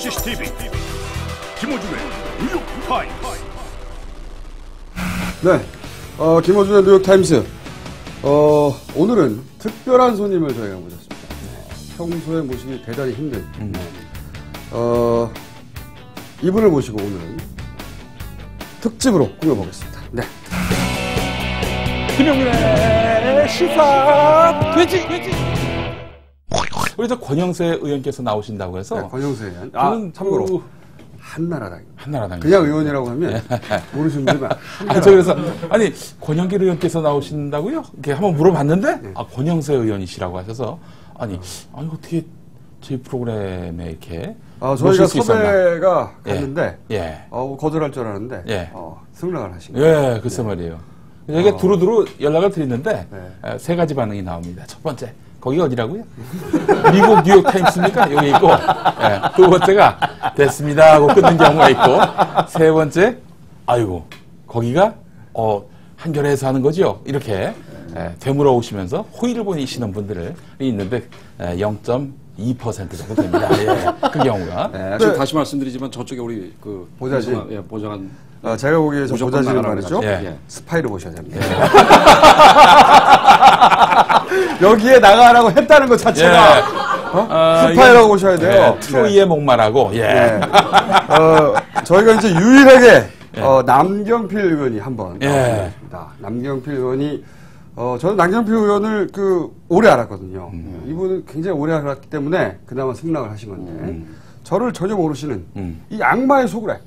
CCTV 김호준의 뉴욕타임스. 네, 김호준의 뉴욕타임스. 오늘은 특별한 손님을 저희가 모셨습니다. 평소에 모시기 대단히 힘든 이분을 모시고 오늘은 특집으로 꾸며보겠습니다. 네. 김용민의 시사 돼지. 우리 저 권영세 의원께서 나오신다고 해서. 네, 권영세 의원. 참고로 한나라당. 그냥 의원이라고 하면 모르시는 분들만 그래서 권영길 의원께서 나오신다고요? 이렇게 한번 물어봤는데 네. 권영세 의원이시라고 하셔서 아니 어떻게 저희 프로그램에 이렇게 저희가 섭외가 갔는데 예. 거절할 줄 알았는데 예. 승낙을 하신 거예요. 예, 글쎄 말이에요. 여기 두루두루 연락을 드렸는데 세 가지 반응이 나옵니다. 첫 번째, 거기가 어디라고요? 미국 뉴욕타임스입니까? 여기 있고, 두 번째가 됐습니다 하고 끊는 경우가 있고, 세 번째, 아이고 거기가 한겨레에서 하는 거죠? 이렇게 되물어 오시면서 호의를 보이시는 분들이 있는데 0.2% 정도 됩니다. 예, 그 경우가. 지금 다시 말씀드리지만 저쪽에 우리 그 보좌진, 보좌관. 제가 보기에 저 보좌진은 말이죠. 예. 스파이를 모셔야 됩니다. 여기에 나가라고 했다는 것 자체가 스파이라고 모셔야 돼요. 트로이의 목마라고. 예. 저희가 이제 유일하게 남경필 의원이 한번 나왔습니다. 남경필 의원이 저는 남경필 의원을 오래 알았거든요. 이분은 굉장히 오래 알았기 때문에 그나마 승낙을 하신 건데 저를 전혀 모르시는 이 악마의 소굴에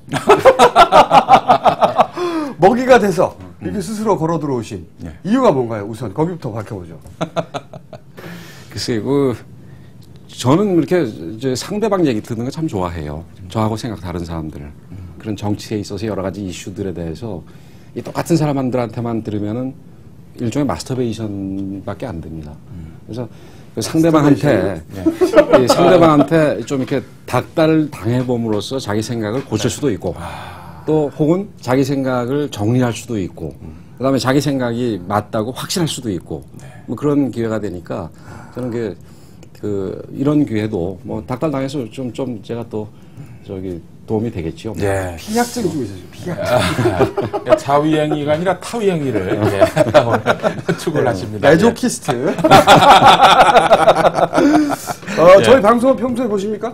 먹이가 돼서 이렇게 스스로 걸어 들어오신 이유가 뭔가요? 우선 거기부터 밝혀보죠. 글쎄, 저는 이렇게 이제 상대방 얘기 듣는 거 참 좋아해요. 저하고 생각 다른 사람들. 그런 정치에 있어서 여러 가지 이슈들에 대해서 이 똑같은 사람들한테만 들으면은 일종의 마스터베이션밖에 안 됩니다. 그래서 상대방한테 좀 이렇게 닥달을 당해봄으로써 자기 생각을 고칠 수도 있고 또 혹은 자기 생각을 정리할 수도 있고 그다음에 자기 생각이 맞다고 확신할 수도 있고 뭐 그런 기회가 되니까 저는 이런 기회도 뭐 닥달 당해서 좀 제가 또 도움이 되겠죠. 네. 피약증이 좀 있어요. 피약증. 자위행위가 아니라 타위행위를 추구를 하십니다. 메조키스트. 저희 방송은 평소에 보십니까?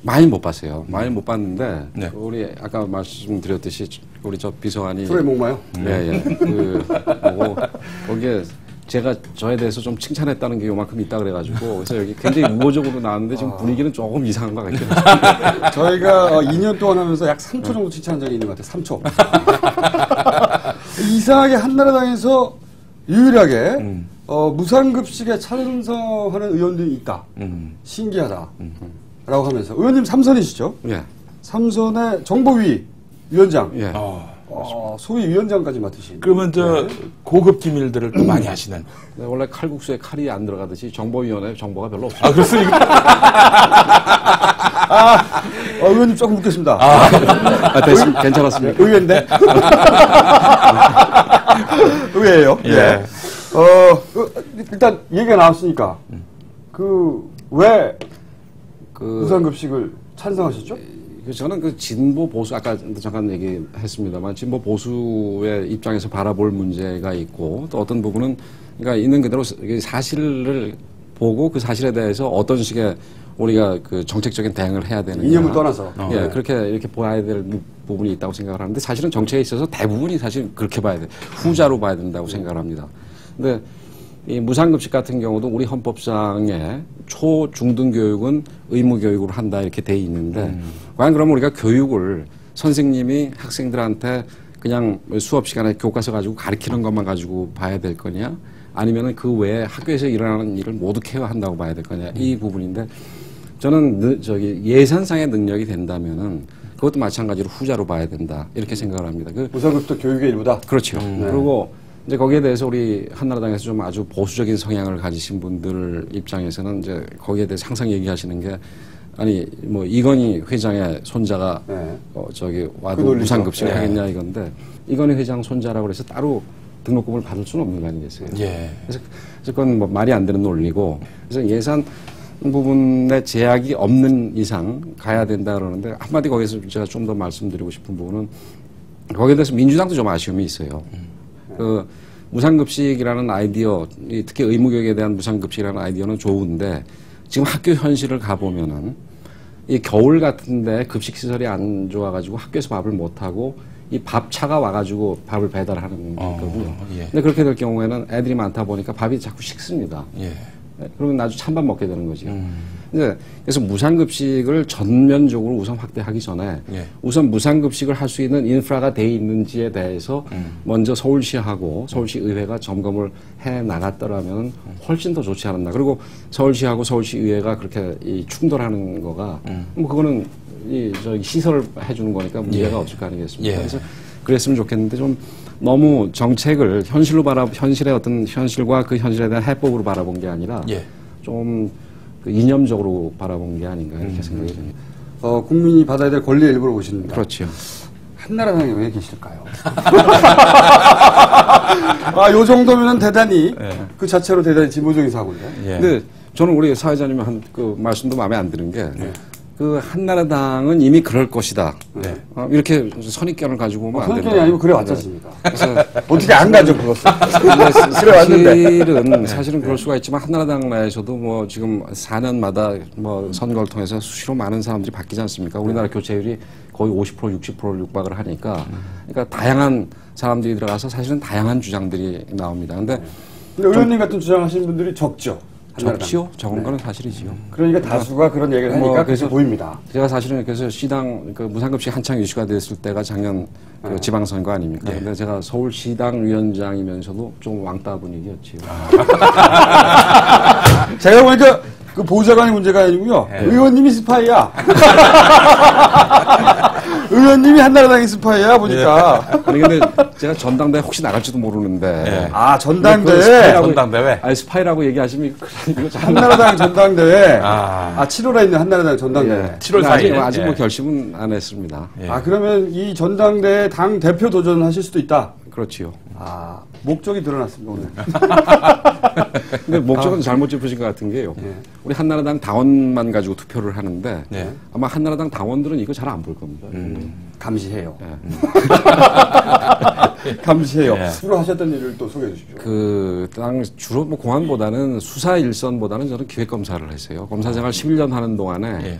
많이 못 봤어요. 많이 못 봤는데 우리 아까 말씀드렸듯이 우리 저 비서관이 술에 목마요? 네. 거기에 제가 저에 대해서 좀 칭찬했다는 게 요만큼 있다 그래가지고 그래서 여기 굉장히 우호적으로 나왔는데 지금 분위기는 조금 이상한 것 같아요. 저희가 2년 동안 하면서 약 3초 정도 칭찬한 적이 있는 것 같아요. 3초. 이상하게 한나라당에서 유일하게 무상급식에 찬성하는 의원들이 있다. 신기하다. 라고 하면서 의원님 3선이시죠? 예. 3선의 정보위 위원장. 예. 소위 위원장까지 맡으신. 그러면 고급 기밀들을 또 많이 하시는. 네, 원래 칼국수에 칼이 안 들어가듯이 정보위원회 정보가 별로 없어요. 그렇습니까? 의원님 조금 묻겠습니다. 됐습니다. 괜찮았습니까? 의외인데? 의외예요. 예. 일단 얘기가 나왔으니까 왜 무상급식을 찬성하셨죠? 저는 진보 보수 아까 잠깐 얘기했습니다만 진보 보수의 입장에서 바라볼 문제가 있고 또 어떤 부분은 그러니까 있는 그대로 사실을 보고 그 사실에 대해서 어떤 식의 우리가 정책적인 대응을 해야 되는가 이념을 떠나서 그렇게 이렇게 봐야 될 부분이 있다고 생각을 하는데 사실은 정책에 있어서 대부분이 사실 그렇게 봐야 돼 후자로 봐야 된다고 생각을 합니다. 근데 이 무상급식 같은 경우도 우리 헌법상에 초, 중등 교육은 의무 교육으로 한다 이렇게 돼 있는데 과연 그러면 우리가 교육을 선생님이 학생들한테 그냥 수업 시간에 교과서 가지고 가르치는 것만 가지고 봐야 될 거냐 아니면은 그 외에 학교에서 일어나는 일을 모두 케어한다고 봐야 될 거냐 이 부분인데 저는 예산상의 능력이 된다면은 그것도 마찬가지로 후자로 봐야 된다 이렇게 생각을 합니다. 무상급식도 교육의 일부다. 그렇죠. 그리고 이제 거기에 대해서 우리 한나라당에서 좀 아주 보수적인 성향을 가지신 분들 입장에서는 이제 거기에 대해서 항상 얘기하시는 게 아니 뭐 이건희 회장의 손자가 와도 무상급식을 하겠냐 이건데 이건희 회장 손자라고 그래서 따로 등록금을 받을 수는 없는 거 아니겠어요? 예. 그래서 그건 뭐 말이 안 되는 논리고 그래서 예산 부분에 제약이 없는 이상 가야 된다 그러는데 한마디 거기서 제가 좀 더 말씀드리고 싶은 부분은 거기에 대해서 민주당도 좀 아쉬움이 있어요. 그 무상급식이라는 아이디어, 특히 의무교육에 대한 무상급식이라는 아이디어는 좋은데 지금 학교 현실을 가보면은 이 겨울 같은데 급식 시설이 안 좋아가지고 학교에서 밥을 못 하고 이 밥차가 와가지고 밥을 배달하는 거고요. 예. 근데 그렇게 될 경우에는 애들이 많다 보니까 밥이 자꾸 식습니다. 예. 그러면 나중에 찬밥 먹게 되는 거죠. 그래서 무상급식을 전면적으로 우선 확대하기 전에 예. 우선 무상급식을 할 수 있는 인프라가 돼 있는지에 대해서 먼저 서울시하고 서울시의회가 점검을 해 나갔더라면 훨씬 더 좋지 않았나. 그리고 서울시하고 서울시의회가 그렇게 충돌하는 거가 뭐 그거는 저기 시설을 해주는 거니까 문제가 없을 거 아니겠습니까? 예. 그래서 그랬으면 좋겠는데 좀 너무 정책을 현실의 어떤 현실과 그 현실에 대한 해법으로 바라본 게 아니라 예. 좀 그 이념적으로 바라본 게 아닌가 이렇게 생각이 됩니다. 국민이 받아야 될 권리의 일부를 보십니다. 그렇죠. 한나라당에 왜 계실까요? 요 정도면 대단히 그 자체로 대단히 진보적인 사고인데. 예. 근데 저는 우리 사회자님 한 그 말씀도 마음에 안 드는 게 그 한나라당은 이미 그럴 것이다. 네. 이렇게 선입견을 가지고 오면 안 된다. 선입견이 아니고 그래 왔지 않습니까? 어떻게 안 가죠, 그거? 그래 왔는데. 사실은 그럴 수가 있지만 한나라당 내에서도 뭐 지금 4년마다 뭐 선거를 통해서 수시로 많은 사람들이 바뀌지 않습니까? 우리나라 교체율이 거의 50% 60%를 육박을 하니까 그러니까 다양한 사람들이 들어가서 사실은 다양한 주장들이 나옵니다. 근데 의원님 같은 주장하시는 분들이 적죠. 적지요? 적은 거는 사실이지요. 그러니까 다수가 그런 얘기를 하니까 그래서 보입니다. 제가 사실은 그래서 시당 그 무상급식 한창 이슈가 됐을 때가 작년 그 지방선거 아닙니까? 근데 제가 서울시당 위원장이면서도 좀 왕따 분위기였지요. 제가 보니까 그 보좌관이 문제가 아니고요. 의원님이 스파이야. 의원님이 한나라당의 스파이야 보니까. 아니 근데 제가 전당대회 혹시 나갈지도 모르는데. 전당대회. 전당대회. 아니 스파이라고 얘기하시면 이거 한나라당 전당대회. 7월에 있는 한나라당 전당대회. 7월 4일. 아직 뭐 결심은 안 했습니다. 그러면 이 전당대회 당 대표 도전하실 수도 있다. 그렇지요. 목적이 드러났습니다 오늘. 근데 목적은 잘못 짚으신 것 같은 게요. 우리 한나라당 당원만 가지고 투표를 하는데 아마 한나라당 당원들은 이거 잘 안 볼 겁니다. 감시해요. 감시해요. 주로 하셨던 일을 또 소개해 주십시오. 주로 뭐 공안보다는 수사 일선보다는 저는 기획 검사를 했어요. 검사 생활 11년 하는 동안에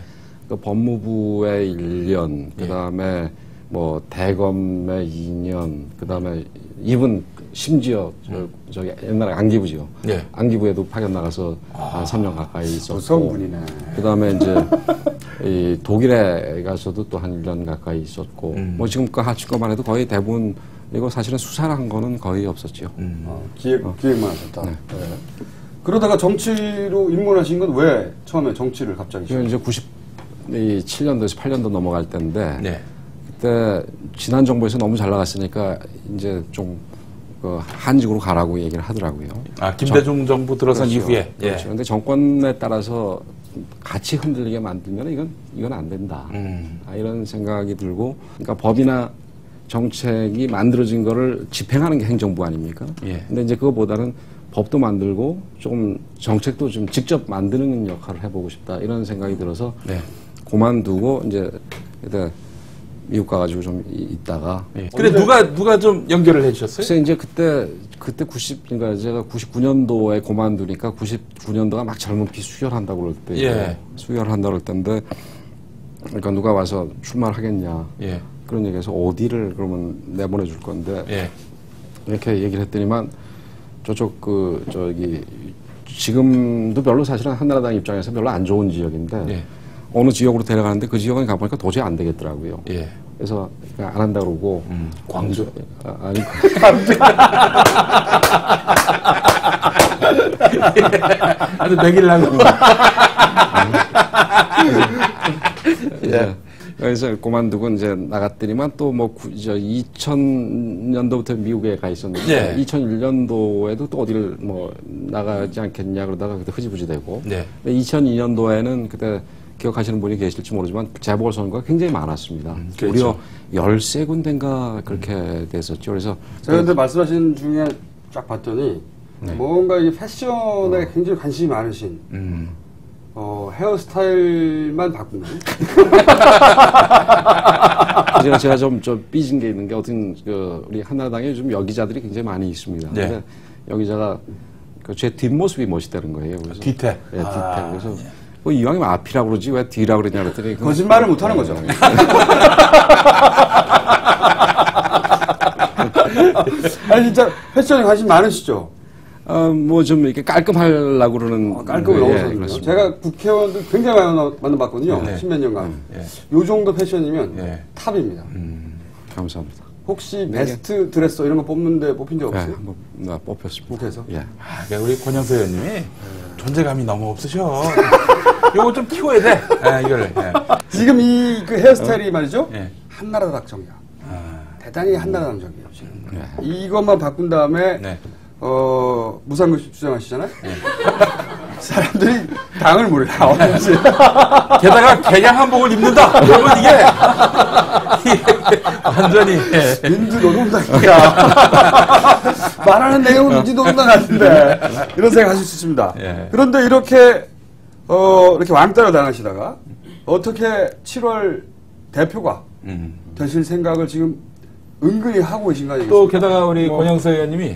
그 법무부의 1년, 그 다음에 뭐 대검의 2년, 그 다음에 이분 심지어 저기 옛날에 안기부죠. 안기부에도 파견 나가서 한 3년 가까이 있었고. 분이네. 그 다음에 이제 이 독일에 가서도 또 한 1년 가까이 있었고. 뭐 지금껏 하신 것만 해도 거의 대부분 이거 사실은 수사를 한 거는 거의 없었죠. 기획만 하셨다. 네. 그러다가 정치로 입문하신 건 왜 처음에 정치를 갑자기? 이제 97년도에서 8년도 넘어갈 때인데. 그때 지난 정부에서 너무 잘 나갔으니까 이제 좀 한직으로 가라고 얘기를 하더라고요. 김대중 정부 들어선 이후에. 그렇죠. 근데 정권에 따라서 같이 흔들리게 만들면 이건 안 된다. 이런 생각이 들고, 그러니까 법이나 정책이 만들어진 거를 집행하는 게 행정부 아닙니까? 근데 이제 그거보다는 법도 만들고 좀 정책도 좀 직접 만드는 역할을 해보고 싶다. 이런 생각이 들어서 그만두고 이제 그때 미국 가가지고 좀 있다가. 근데 누가 좀 연결을 해주셨어요? 글쎄 이제 그때 그러니까 제가 99년도에 그만두니까 99년도가 막 젊은 피 수혈한다고 그럴 때. 수혈한다고 그럴 때인데, 그러니까 누가 와서 출마를 하겠냐. 그런 얘기해서 어디를 그러면 내보내줄 건데. 이렇게 얘기를 했더니만 저쪽 지금도 별로 사실은 한나라당 입장에서 별로 안 좋은 지역인데. 어느 지역으로 데려가는데 그 지역에 가보니까 도저히 안 되겠더라고요. 그래서 안 한다 그러고. 광주? 아니. 아주 먹이려고. 그래서 그만두고 이제 나갔더니만 또 뭐 2000년도부터 미국에 가 있었는데 2001년도에도 또 어디를 뭐 나가지 않겠냐 그러다가 그때 흐지부지 되고 2002년도에는 그때 기억하시는 분이 계실지 모르지만 재보궐선거가 굉장히 많았습니다. 무려 13군데인가 그렇게 됐었죠. 그래서 제가 근데 말씀하신 중에 쫙 봤더니 뭔가 이 패션에 굉장히 관심이 많으신 헤어스타일만 바꾸는. 제가 좀 삐진 게 있는 게 어떤 우리 한나라당에 좀 여기자들이 굉장히 많이 있습니다. 네. 근데 여기자가 제 뒷모습이 멋있다는 거예요. 그래서 뒤태. 예, 뒤태. 그래서 뭐 이왕이면 앞이라고 그러지 왜 뒤라고 그러냐 그랬더니 거짓말을 못 하는 거죠. 아니 진짜 패션에 관심 많으시죠? 뭐 좀 이렇게 깔끔하려고 그러는. 깔끔을 예, 넘어서거든요. 그렇습니다. 제가 국회의원들 굉장히 많이 만나봤거든요. 네. 십몇 년간. 예. 요 정도 패션이면 예. 탑입니다. 감사합니다. 혹시 베스트 드레서 이런 거 뽑는데 뽑힌 적 네, 없어요? 한번 뽑혔습니다. 국회에서? 예. 그러니까 우리 권영서 의원님이 존재감이 너무 없으셔. 요거 좀 키워야 돼. 이거를. 예. 지금 이 그 헤어스타일이 말이죠. 예. 한나라 닥정이야. 대단히 한나라 닥정이에요 지금. 네. 이것만 바꾼 다음에 네. 무상급식 주장하시잖아요. 사람들이 당을 몰라. 어딘지. 게다가 개량 한복을 입는다. 그러면 이게 완전히 민주노동당이야. 말하는 내용은 민주노동당 같은데 이런 생각하실 수 있습니다. 예. 그런데 이렇게 왕따를 당하시다가 어떻게 7월 대표가 되실 생각을 지금 은근히 하고 계신 거 아니겠습니까? 또 게다가 우리 권영서 의원님이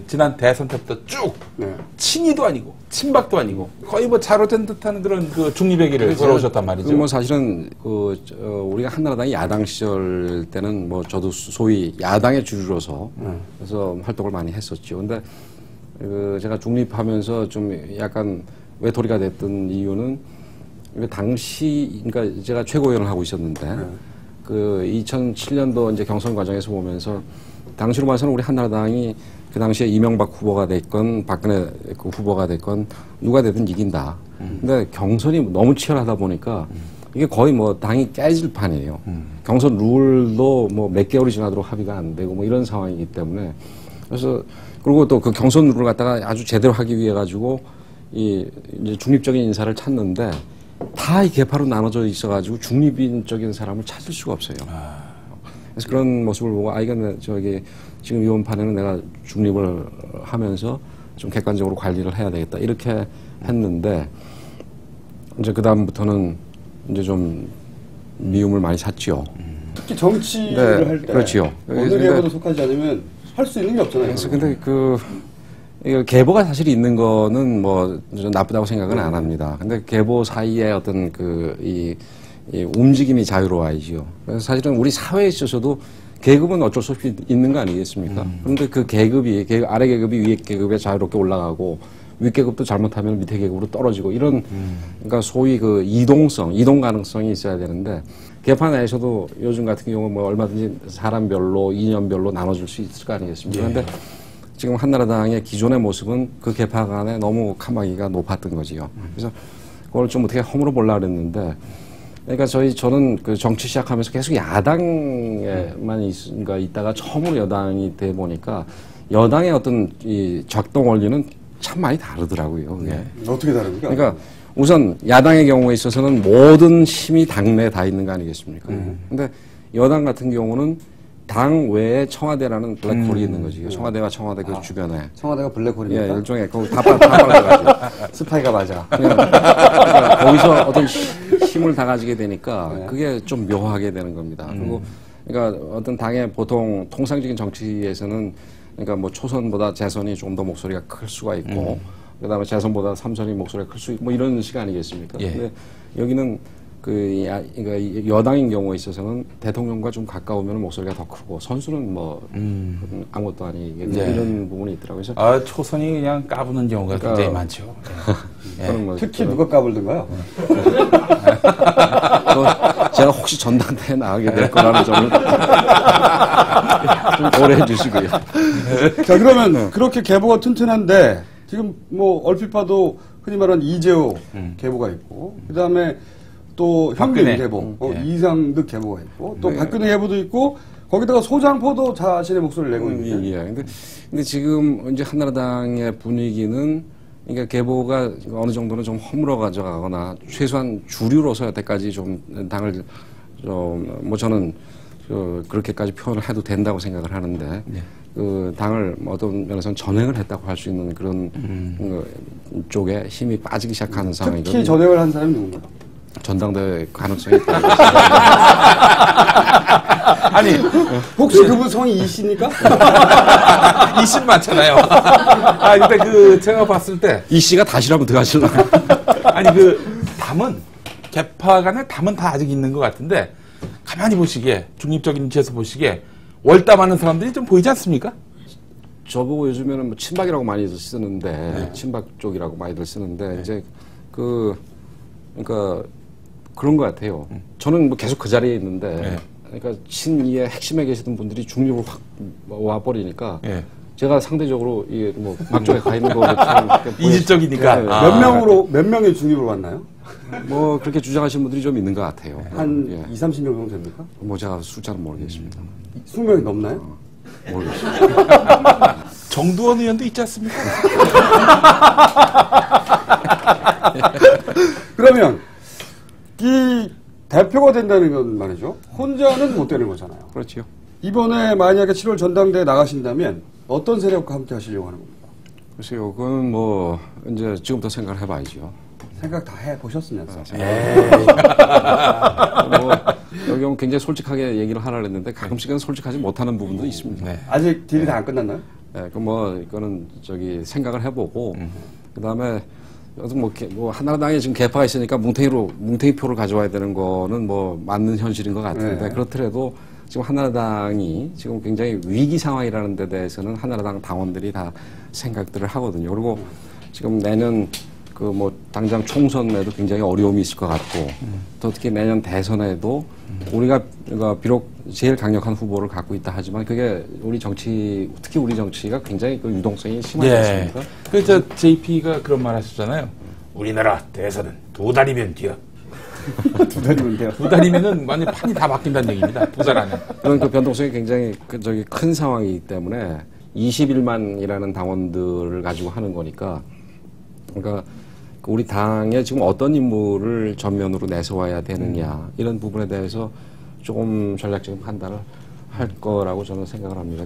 지난 대선 때부터 쭉 네. 친이도 아니고 친박도 아니고 거의 뭐 자로된 듯한 그런 그 중립의 길을 걸어오셨단 말이죠. 뭐 사실은 우리가 한나라당이 야당 시절 때는 뭐 저도 소위 야당의 주류로서 그래서 활동을 많이 했었죠. 근데 제가 중립하면서 좀 약간 외톨이가 됐던 이유는 당시 그러니까 제가 최고위원을 하고 있었는데 그 2007년도 이제 경선 과정에서 보면서 당시로 봐서는 우리 한나라당이 그 당시에 이명박 후보가 됐건 박근혜 그 후보가 됐건 누가 되든 이긴다. 근데 경선이 너무 치열하다 보니까 이게 거의 뭐 당이 깨질 판이에요. 경선 룰도 뭐 몇 개월이 지나도록 합의가 안 되고 뭐 이런 상황이기 때문에 그래서 그리고 또 그 경선 룰을 갖다가 아주 제대로 하기 위해 가지고 이제 중립적인 인사를 찾는데 다 이 개파로 나눠져 있어가지고 중립인적인 사람을 찾을 수가 없어요. 그래서 그런 모습을 보고 이건 지금 이번 판에는 내가 중립을 하면서 좀 객관적으로 관리를 해야 되겠다 이렇게 했는데 이제 그 다음부터는 이제 좀 미움을 많이 샀죠. 특히 정치를 네, 할 때 그렇지요. 어느 계보도 속하지 않으면 할 수 있는 게 없잖아요. 그래서 근데 이거 계보가 사실 있는 거는 뭐 나쁘다고 생각은 안 합니다. 근데 계보 사이에 어떤 이 움직임이 자유로워야지요. 그래서 사실은 우리 사회에 있어서도 계급은 어쩔 수 없이 있는 거 아니겠습니까? 그런데 그 계급이 아래 계급이 위에 계급에 자유롭게 올라가고 윗 계급도 잘못하면 밑에 계급으로 떨어지고 이런 그러니까 소위 그 이동 가능성이 있어야 되는데 개파 내에서도 요즘 같은 경우 뭐 얼마든지 사람별로 이념별로 나눠줄 수 있을 거 아니겠습니까? 그런데 지금 한나라당의 기존의 모습은 그 개파 간에 너무 칸막이가 높았던 거지요. 그래서 그걸 좀 어떻게 허물어 보려고 그랬는데, 그러니까 저는 그 정치 시작하면서 계속 야당에만 있다가 처음으로 여당이 돼 보니까 여당의 어떤 이 작동 원리는 참 많이 다르더라고요. 그게. 어떻게 다릅니까? 그러니까 우선 야당의 경우에 있어서는 모든 힘이 당내에 다 있는 거 아니겠습니까? 근데 여당 같은 경우는 당 외에 청와대라는 블랙홀이 있는 거지. 청와대와 청와대 그 주변에. 청와대가 블랙홀입니까? 예, 일종의 거기 다 빨라가지고. 스파이가 맞아. 그러니까 거기서 어떤 힘을 다 가지게 되니까 그게 좀 묘하게 되는 겁니다. 그리고 그러니까 어떤 당의 보통 통상적인 정치에서는 그러니까 뭐 초선보다 재선이 좀 더 목소리가 클 수가 있고 그다음에 재선보다 삼선이 목소리가 클 수 있고 뭐 이런 식 아니겠습니까? 예. 근데 여기는 그러니까 여당인 경우에 있어서는 대통령과 좀 가까우면 목소리가 더 크고 선수는 뭐 아무것도 아니게 이런 부분이 있더라고요. 그래서 초선이 그냥 까부는 경우가 굉장히 많죠. 저는 뭐 특히 누가 까불던가요? 제가 혹시 전당대회에 나가게 될 거라는 점을 좀 고려해 주시고요. 자, 그러면 그렇게 계보가 튼튼한데 지금 뭐 얼핏 봐도 흔히 말하는 이재호 계보가 있고 그다음에 또 현빈 박근혜. 계보, 이상득 계보가 있고 또 박근혜 계보도 있고 거기다가 소장포도 자신의 목소리를 내고 있는데. 예. 근데 지금 이제 한나라당의 분위기는 그러니까 계보가 어느 정도는 좀 허물어 가져가거나 최소한 주류로서 여태까지 좀 당을 좀 뭐 저는 그렇게까지 표현을 해도 된다고 생각을 하는데 그 당을 어떤 면에서는 전횡을 했다고 할 수 있는 그런 쪽에 힘이 빠지기 시작하는 상황이거든요. 특히 전횡을 한 사람이 누군가요? 전당대회 가능성이 있다. 아니, 혹시 그분 성이 이씨입니까? 이신 많잖아요. 아, 근데 제가 봤을 때. 이 씨가 다시라면 더 하시려고. 아니, 개파 간에 담은 다 아직 있는 것 같은데, 가만히 보시기에, 중립적인 위치에서 보시기에, 월담하는 사람들이 좀 보이지 않습니까? 저보고 요즘에는 뭐 친박이라고 많이들 쓰는데, 친박 쪽이라고 많이들 쓰는데, 이제 그러니까 그런 것 같아요. 저는 뭐 계속 그 자리에 있는데, 그러니까 친이의 핵심에 계시던 분들이 중립을 확 와버리니까, 제가 상대적으로 이게 뭐 막쪽에 가 있는 거처럼 이질적이니까. 몇 명의 중립으로 왔나요? 뭐 그렇게 주장하시는 분들이 좀 있는 것 같아요. 한 20-30명 정도 됩니까? 뭐 제가 숫자는 모르겠습니다. 20명이 넘나요? 모르겠습니다. 정두원 의원도 있지 않습니까? 그러면 이 대표가 된다는 건 말이죠. 혼자는 못 되는 거잖아요. 그렇죠. 이번에 만약에 7월 전당대에 나가신다면 어떤 세력과 함께 하시려고 하는 겁니까? 글쎄요, 그건 뭐 이제 지금부터 생각을 해봐야죠. 생각 다 해보셨으면서. 뭐 여기 오면 굉장히 솔직하게 얘기를 하려고 했는데 가끔씩은 솔직하지 못하는 부분도 있습니다. 네. 아직 딜이 다 안 끝났나요? 네, 이거는 생각을 해보고 그다음에 뭐 한나라당에 지금 개파가 있으니까 뭉탱이표를 가져와야 되는 거는 뭐 맞는 현실인 것 같은데 그렇더라도 지금 한나라당이 지금 굉장히 위기 상황이라는 데 대해서는 한나라당 당원들이 다 생각들을 하거든요. 그리고 지금 내년 당장 총선에도 굉장히 어려움이 있을 것 같고 또 특히 내년 대선에도 우리가 비록 제일 강력한 후보를 갖고 있다 하지만 그게 특히 우리 정치가 굉장히 유동성이 심하지 않습니까? 그래서 JP가 그런 말 하셨잖아요. 우리나라 대선은 2달이면 뛰어. 2달이면 돼요. 2달이면은 완전 판이 다 바뀐다는 얘기입니다. 2달 안에. 그런 변동성이 굉장히 큰 상황이기 때문에 21만이라는 당원들을 가지고 하는 거니까 그러니까 우리 당에 지금 어떤 인물을 전면으로 내세워야 되느냐 이런 부분에 대해서 조금 전략적인 판단을 할 거라고 저는 생각을 합니다.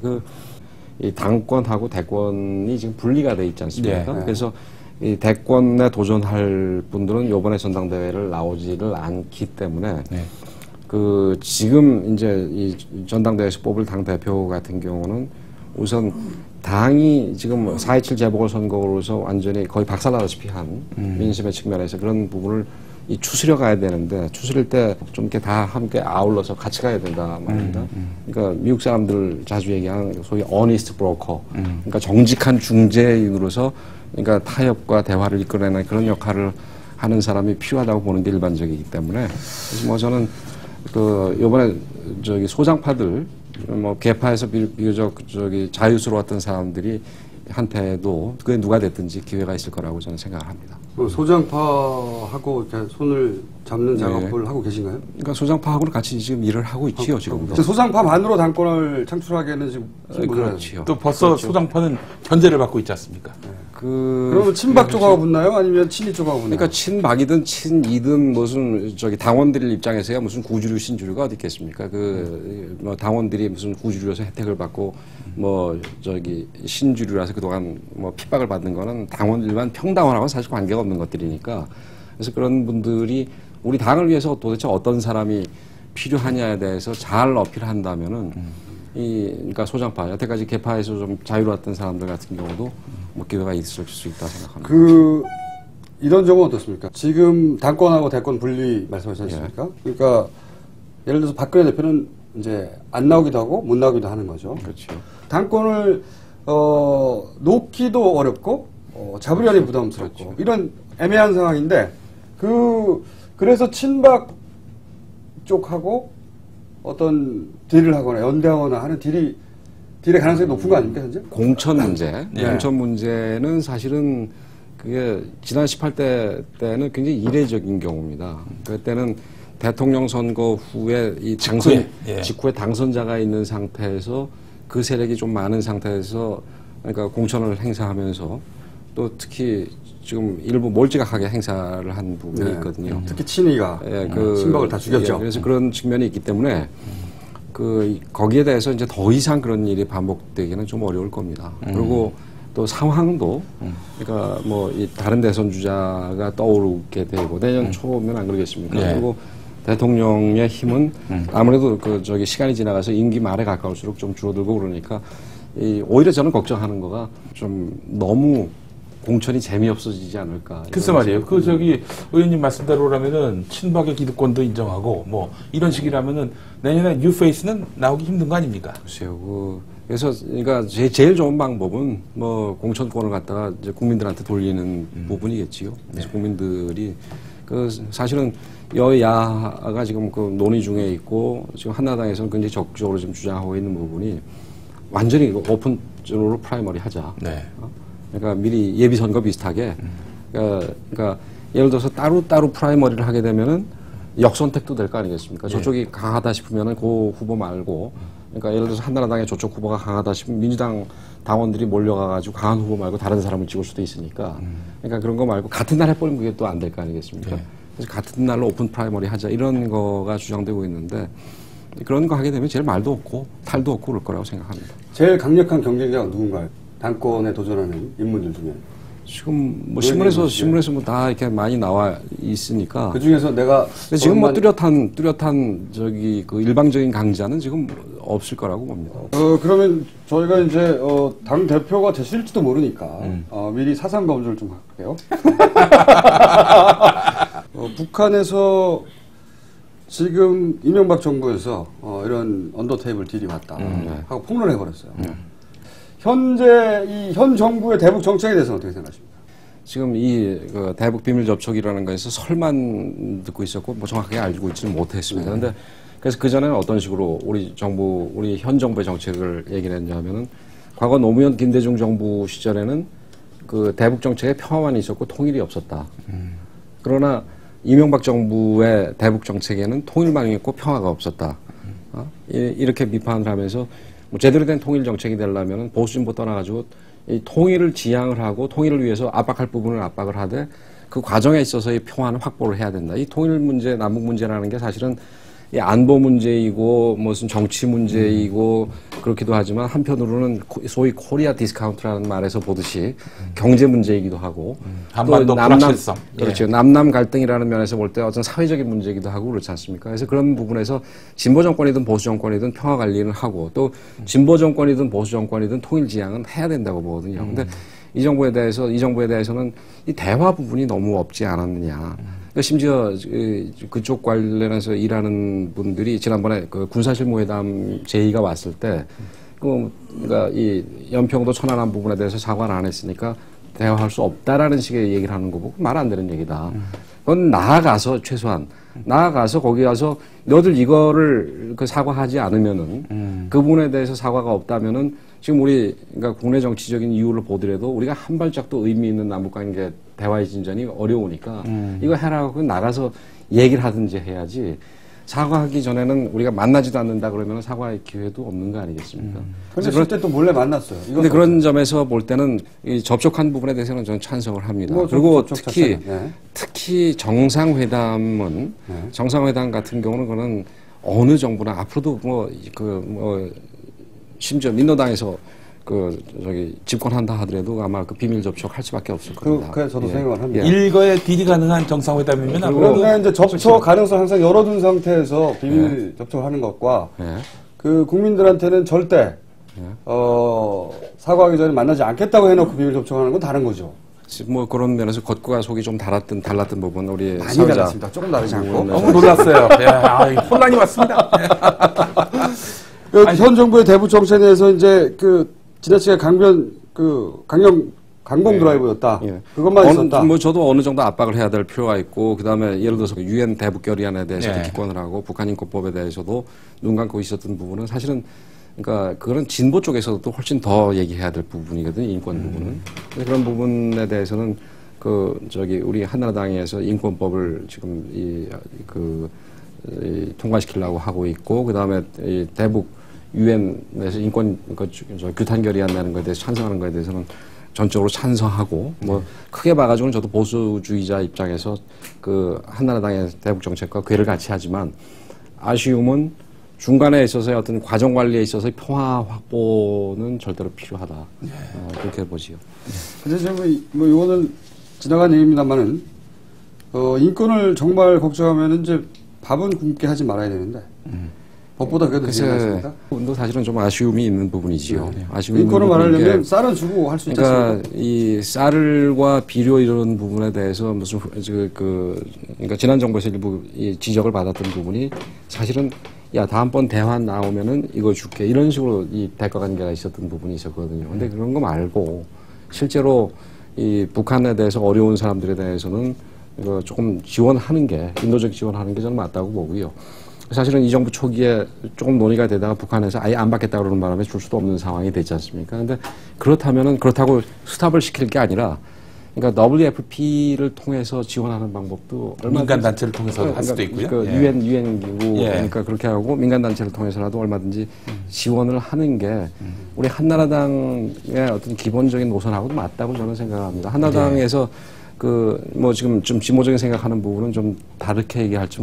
이 당권하고 대권이 지금 분리가 돼 있지 않습니까? 그래서 이 대권에 도전할 분들은 이번에 전당대회를 나오지를 않기 때문에 지금 이제 이 전당대회에서 뽑을 당 대표 같은 경우는 우선 당이 지금 4.27 재보궐선거로서 완전히 거의 박살나다시피 한 민심의 측면에서 그런 부분을 추스려 가야 되는데 추스릴 때 좀 이렇게 다 함께 아울러서 같이 가야 된다 말입니다. 그러니까 미국 사람들 자주 얘기하는 소위 honest broker, 그러니까 정직한 중재인으로서 그러니까 타협과 대화를 이끌어내는 그런 역할을 하는 사람이 필요하다고 보는 게 일반적이기 때문에 그래서 뭐 저는 요번에 소장파들 개파에서 비교적 자유스러웠던 사람들이 한테도 그게 누가 됐든지 기회가 있을 거라고 저는 생각을 합니다. 소장파하고 손을 잡는 작업을 하고 계신가요? 그러니까 소장파하고는 같이 지금 일을 하고 있지요, 지금도. 소장파만으로 당권을 창출하기에는 지금 그렇지요. 또 벌써 소장파는 견제를 받고 있지 않습니까? 그러면 친박 쪽하고 붙나요? 아니면 친이 쪽하고 붙나요? 그러니까 친박이든 친이든 무슨 당원들 입장에서야 무슨 구주류 신주류가 어디 있겠습니까? 당원들이 무슨 구주류에서 혜택을 받고 신주류라서 그동안 핍박을 받는 거는 일반 평당원하고는 사실 관계가 없는 것들이니까 그래서 그런 분들이 우리 당을 위해서 도대체 어떤 사람이 필요하냐에 대해서 잘 어필한다면은 그러니까 소장파 여태까지 개파에서 좀 자유로웠던 사람들 같은 경우도 기회가 있을 수 있다 생각합니다. 이런 점은 어떻습니까? 지금 당권하고 대권 분리 말씀하셨지 않습니까? 그러니까 예를 들어서 박근혜 대표는 이제 안 나오기도 하고 못 나오기도 하는 거죠. 그렇죠. 당권을 놓기도 어렵고 잡으려니 부담스럽고 그렇죠. 이런 애매한 상황인데 그래서 친박 쪽하고 어떤 딜을 하거나 연대하거나 하는 딜의 가능성이 높은 거 아닙니까 현재? 공천 문제. 공천 문제는 사실은 그게 지난 18대 때는 굉장히 이례적인 경우입니다. 그때는 대통령 선거 후에 직후에 당선자가 있는 상태에서 그 세력이 좀 많은 상태에서 그러니까 공천을 행사하면서 또 특히 지금 일부 몰지각하게 행사를 한 부분이 있거든요. 특히 친이가 친박을 다 죽였죠. 그래서 그런 측면이 있기 때문에 거기에 대해서 이제 더 이상 그런 일이 반복되기는 좀 어려울 겁니다. 그리고 또 상황도, 그러니까 뭐, 다른 대선 주자가 떠오르게 되고, 내년 초면 안 그러겠습니까? 네. 그리고 대통령의 힘은 아무래도 시간이 지나가서 임기 말에 가까울수록 좀 줄어들고 그러니까, 오히려 저는 걱정하는 거가 좀 너무 공천이 재미없어지지 않을까. 글쎄 말이에요. 의원님 말씀대로라면은 친박의 기득권도 인정하고 뭐 이런 식이라면은 내년에 뉴페이스는 나오기 힘든 거 아닙니까? 글쎄요. 그래서 그러니까 제일 좋은 방법은 뭐 공천권을 갖다가 이제 국민들한테 돌리는 부분이겠지요. 그래서 국민들이 사실은 여야가 지금 논의 중에 있고 지금 한나라당에서는 굉장히 적극적으로 지금 주장하고 있는 부분이 완전히 오픈으로 프라이머리 하자. 네. 그러니까 미리 예비선거 비슷하게 그러니까 예를 들어서 따로 프라이머리를 하게 되면은 역선택도 될 거 아니겠습니까? 저쪽이 강하다 싶으면은 그 후보 말고 그러니까 예를 들어서 한나라당의 저쪽 후보가 강하다 싶으면 민주당 당원들이 몰려가가지고 강한 후보 말고 다른 사람을 찍을 수도 있으니까 그러니까 그런 거 말고 같은 날 해버리면 그게 또 안 될 거 아니겠습니까? 그래서 같은 날로 오픈 프라이머리 하자 이런 거가 주장되고 있는데 그런 거 하게 되면 제일 말도 없고 탈도 없고 그럴 거라고 생각합니다. 제일 강력한 경쟁자가 누군가요? 당권에 도전하는 인물들 중에. 지금 뭐 신문에서 뭐 다 이렇게 많이 나와 있으니까. 그 중에서 내가 지금 뭐 뚜렷한 일방적인 강자는 지금 없을 거라고 봅니다. 그러면 저희가 이제 당 대표가 되실지도 모르니까 미리 사상 검증을 좀 할게요. 북한에서 지금 이명박 정부에서 이런 언더테이블 딜이 왔다 하고 폭로를 해버렸어요. 현재 현 정부의 대북 정책에 대해서는 어떻게 생각하십니까? 지금 대북 비밀 접촉이라는 거에서 설만 듣고 있었고 뭐 정확하게 알고 있지는 못했습니다. 그런데 그래서 그 전에는 어떤 식으로 우리 현 정부의 정책을 얘기를 했냐면은 과거 노무현 김대중 정부 시절에는 대북 정책에 평화만 있었고 통일이 없었다. 그러나 이명박 정부의 대북 정책에는 통일만 있고 평화가 없었다. 이렇게 비판을 하면서 뭐 제대로 된 통일 정책이 되려면 보수진보 떠나가지고 이 통일을 지향을 하고 통일을 위해서 압박할 부분을 압박을 하되 그 과정에 있어서의 평화는 확보를 해야 된다. 이 통일 문제, 남북 문제라는 게 사실은 이 안보 문제이고 무슨 정치 문제이고 그렇기도 하지만 한편으로는 소위 코리아 디스카운트라는 말에서 보듯이 경제 문제이기도 하고 한반도 불확실성. 그렇죠. 남남 갈등이라는 면에서 볼 때 어떤 사회적인 문제이기도 하고 그렇지 않습니까? 그래서 그런 부분에서 진보 정권이든 보수 정권이든 평화 관리는 하고 또 진보 정권이든 보수 정권이든 통일 지향은 해야 된다고 보거든요. 근데 이 정부에 대해서는 이 대화 부분이 너무 없지 않았느냐. 심지어 그쪽 관련해서 일하는 분들이 지난번에 군사실무회담 제의가 왔을 때 그러니까 이 연평도 천안함 부분에 대해서 사과를 안 했으니까 대화할 수 없다라는 식의 얘기를 하는 거 보고 말 안 되는 얘기다. 그건 최소한 거기 가서 너들 이거를 사과하지 않으면은 그 부분에 대해서 사과가 없다면은 지금 그러니까 국내 정치적인 이유를 보더라도 우리가 한 발짝도 의미 있는 남북관계 대화의 진전이 어려우니까 이거 해라고 나가서 얘기를 하든지 해야지 사과하기 전에는 우리가 만나지도 않는다 그러면 사과의 기회도 없는 거 아니겠습니까? 그런데 그때 또 몰래 만났어요. 근데 그런 점에서 볼 때는 이 접촉한 부분에 대해서는 저는 찬성을 합니다. 그리고 특히 정상회담은 정상회담 같은 경우는 그거는 어느 정부나 앞으로도 심지어 민노당에서 집권한다 하더라도 아마 비밀 접촉할 수밖에 없을 겁니다. 그래 저도 생각을 합니다. 일거에 딜이 가능한 정상회담이면 그러면 이제 접촉 가능성 항상 열어둔 상태에서 비밀 접촉을 하는 것과 국민들한테는 절대 사과하기 전에 만나지 않겠다고 해놓고 비밀 접촉하는 건 다른 거죠. 뭐 그런 면에서 겉과 속이 좀 달랐던 부분 우리 많이 달랐습니다. 조금 다르지 않고 너무 놀랐어요. 혼란이 왔습니다. 현 정부의 대북 정책에 대해서 이제 지나치게 강공 드라이브였다. 그것만 있었다. 뭐 저도 어느 정도 압박을 해야 될 필요가 있고 그다음에 예를 들어서 유엔 대북 결의안에 대해서도 기권을 하고 북한 인권법에 대해서도 눈 감고 있었던 부분은 사실은 그러니까 그거는 진보 쪽에서도 또 훨씬 더 얘기해야 될 부분이거든요. 인권 부분은. 그런 부분에 대해서는 우리 한나라당에서 인권법을 지금 통과시키려고 하고 있고 그다음에 이 대북 유엔에서 인권 규탄 결의안이라는 것에 대해서 찬성하는 것에 대해서는 전적으로 찬성하고 뭐 크게 봐가지고는 저도 보수주의자 입장에서 한나라당의 대북 정책과 궤를 같이 하지만 아쉬움은 중간에 있어서의 어떤 과정 관리에 있어서의 평화 확보는 절대로 필요하다. 그렇게 보지요. 근데 지금 뭐 이거는 지나간 얘기입니다만은 인권을 정말 걱정하면 이제 밥은 굶게 하지 말아야 되는데 법보다 그래도 되지 않습니까? 그것도 사실은 좀 아쉬움이 있는 부분이지요. 네. 아쉬움이 인권을 있는 말하려면 쌀은 주고 할 수 있지 그러니까 않습니까? 이 쌀과 비료 이런 부분에 대해서 무슨 그러니까 지난 정부에서 일부 이 지적을 받았던 부분이 사실은 야 다음번 대환 나오면은 이거 줄게 이런 식으로 이 대가 관계가 있었던 부분이 있었거든요. 근데 그런 거 말고 실제로 이 북한에 대해서 어려운 사람들에 대해서는 이거 조금 지원하는 게 인도적 지원하는 게 저는 맞다고 보고요. 사실은 이 정부 초기에 조금 논의가 되다가 북한에서 아예 안 받겠다 그러는 바람에 줄 수도 없는 상황이 됐지 않습니까? 근데 그렇다면은 그렇다고 스탑을 시킬 게 아니라 그러니까 WFP를 통해서 지원하는 방법도 민간 단체를 통해서 할 수도 있고요. 유엔 기구 그러니까 그렇게 하고 민간 단체를 통해서라도 얼마든지 지원을 하는 게 우리 한나라당의 어떤 기본적인 노선하고도 맞다고 저는 생각합니다. 한나라당에서 뭐 지금 좀 진보적인 생각하는 부분은 좀 다르게 얘기할지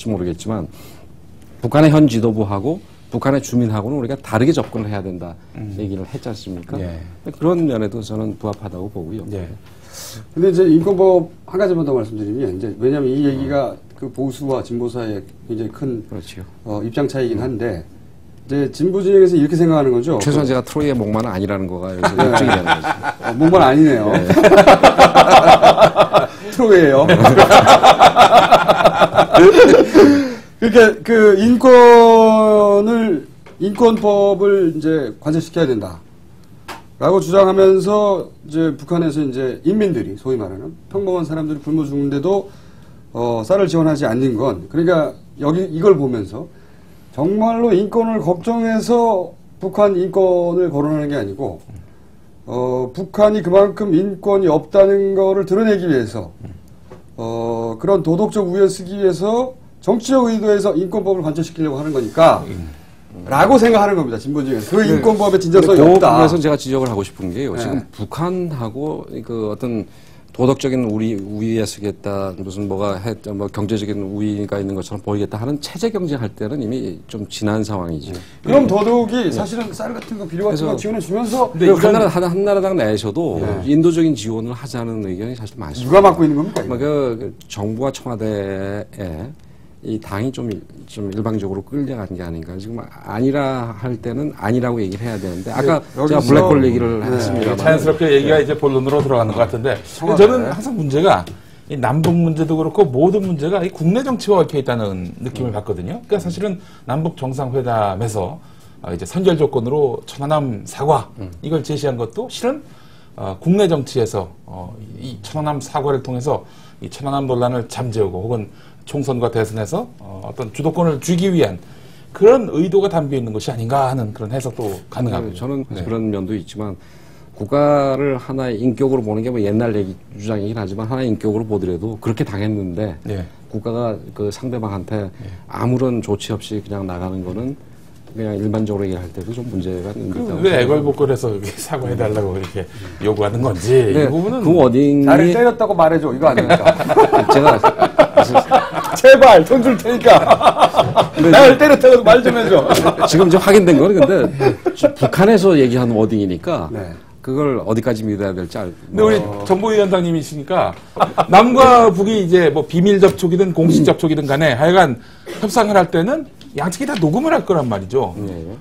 모르겠지만 북한의 현 지도부하고 북한의 주민하고는 우리가 다르게 접근을 해야 된다 얘기를 했지 않습니까? 그런 면에도 저는 부합하다고 보고요. 근데 이제 인권법 한 가지만 더 말씀드리면 이제 왜냐하면 이 얘기가 그 보수와 진보 사이에 굉장히 큰 그렇죠. 입장 차이긴 한데 이제 진보 진영에서 이렇게 생각하는 거죠. 최소한 제가 트로이의 목마는 아니라는 거가 여기서 입증이 되는 거죠. 목만 아니네요. 트로이예요. 그러니까 그 인권법을 이제 관철시켜야 된다라고 주장하면서 이제 북한에서 이제 인민들이 소위 말하는 평범한 사람들이 굶어 죽는데도 쌀을 지원하지 않는 건 그러니까 이걸 보면서 정말로 인권을 걱정해서 북한 인권을 거론하는 게 아니고 북한이 그만큼 인권이 없다는 거를 드러내기 위해서 그런 도덕적 우위에 쓰기 위해서 정치적 의도에서 인권법을 관철시키려고 하는 거니까 라고 생각하는 겁니다. 진보적에서. 그 인권법의 진정성이 없다. 그래서 제가 지적을 하고 싶은 게요. 지금 북한하고 그 어떤 도덕적인 우위에 쓰겠다, 무슨 뭐 경제적인 우위가 있는 것처럼 보이겠다 하는 체제 경쟁할 때는 이미 좀 지난 상황이죠. 그럼 더더욱이 사실은 쌀 같은 거, 비료 같은 거 지원해 주면서 한나라당 내에서도 인도적인 지원을 하자는 의견이 사실 많습니다. 누가 맡고 있는 겁니까? 그 정부와 청와대에 이 당이 좀 일방적으로 끌려간 게 아닌가. 지금 아니라 할 때는 아니라고 얘기를 해야 되는데 아까 제가 블랙홀 얘기를 했습니다. 자연스럽게 얘기가 이제 본론으로 들어가는 것 같은데 저는 항상 문제가 이 남북 문제도 그렇고 모든 문제가 이 국내 정치와 얽혀 있다는 느낌을 받거든요. 그러니까 사실은 남북 정상회담에서 이제 선결 조건으로 천안함 사과 이걸 제시한 것도 실은 국내 정치에서 이 천안함 사과를 통해서 이 천안함 논란을 잠재우고 혹은 총선과 대선에서 어떤 주도권을 쥐기 위한 그런 의도가 담겨 있는 것이 아닌가 하는 그런 해석도 가능합니다. 저는 그런 면도 있지만 국가를 하나의 인격으로 보는 게 뭐 옛날 주장이긴 하지만 하나의 인격으로 보더라도 그렇게 당했는데 국가가 그 상대방한테 아무런 조치 없이 그냥 나가는 거는 그냥 일반적으로 얘기할 때도 좀 문제가 있는 왜 애걸복걸해서 사과해달라고 이렇게 요구하는 건지 이 부분은 그 워딩이 나를 때렸다고 말해줘. 이거 아닙니까? 제가 제발 돈 줄 테니까 나를 때렸다고 말 좀 해줘. 지금 이제 확인된 거는 근데 북한에서 얘기한 워딩이니까 그걸 어디까지 믿어야 될지 알고. 근데 우리 정보위원장님이시니까 남과 북이 이제 뭐 비밀 접촉이든 공식 접촉이든 간에 하여간 협상을 할 때는 양측이 다 녹음을 할 거란 말이죠.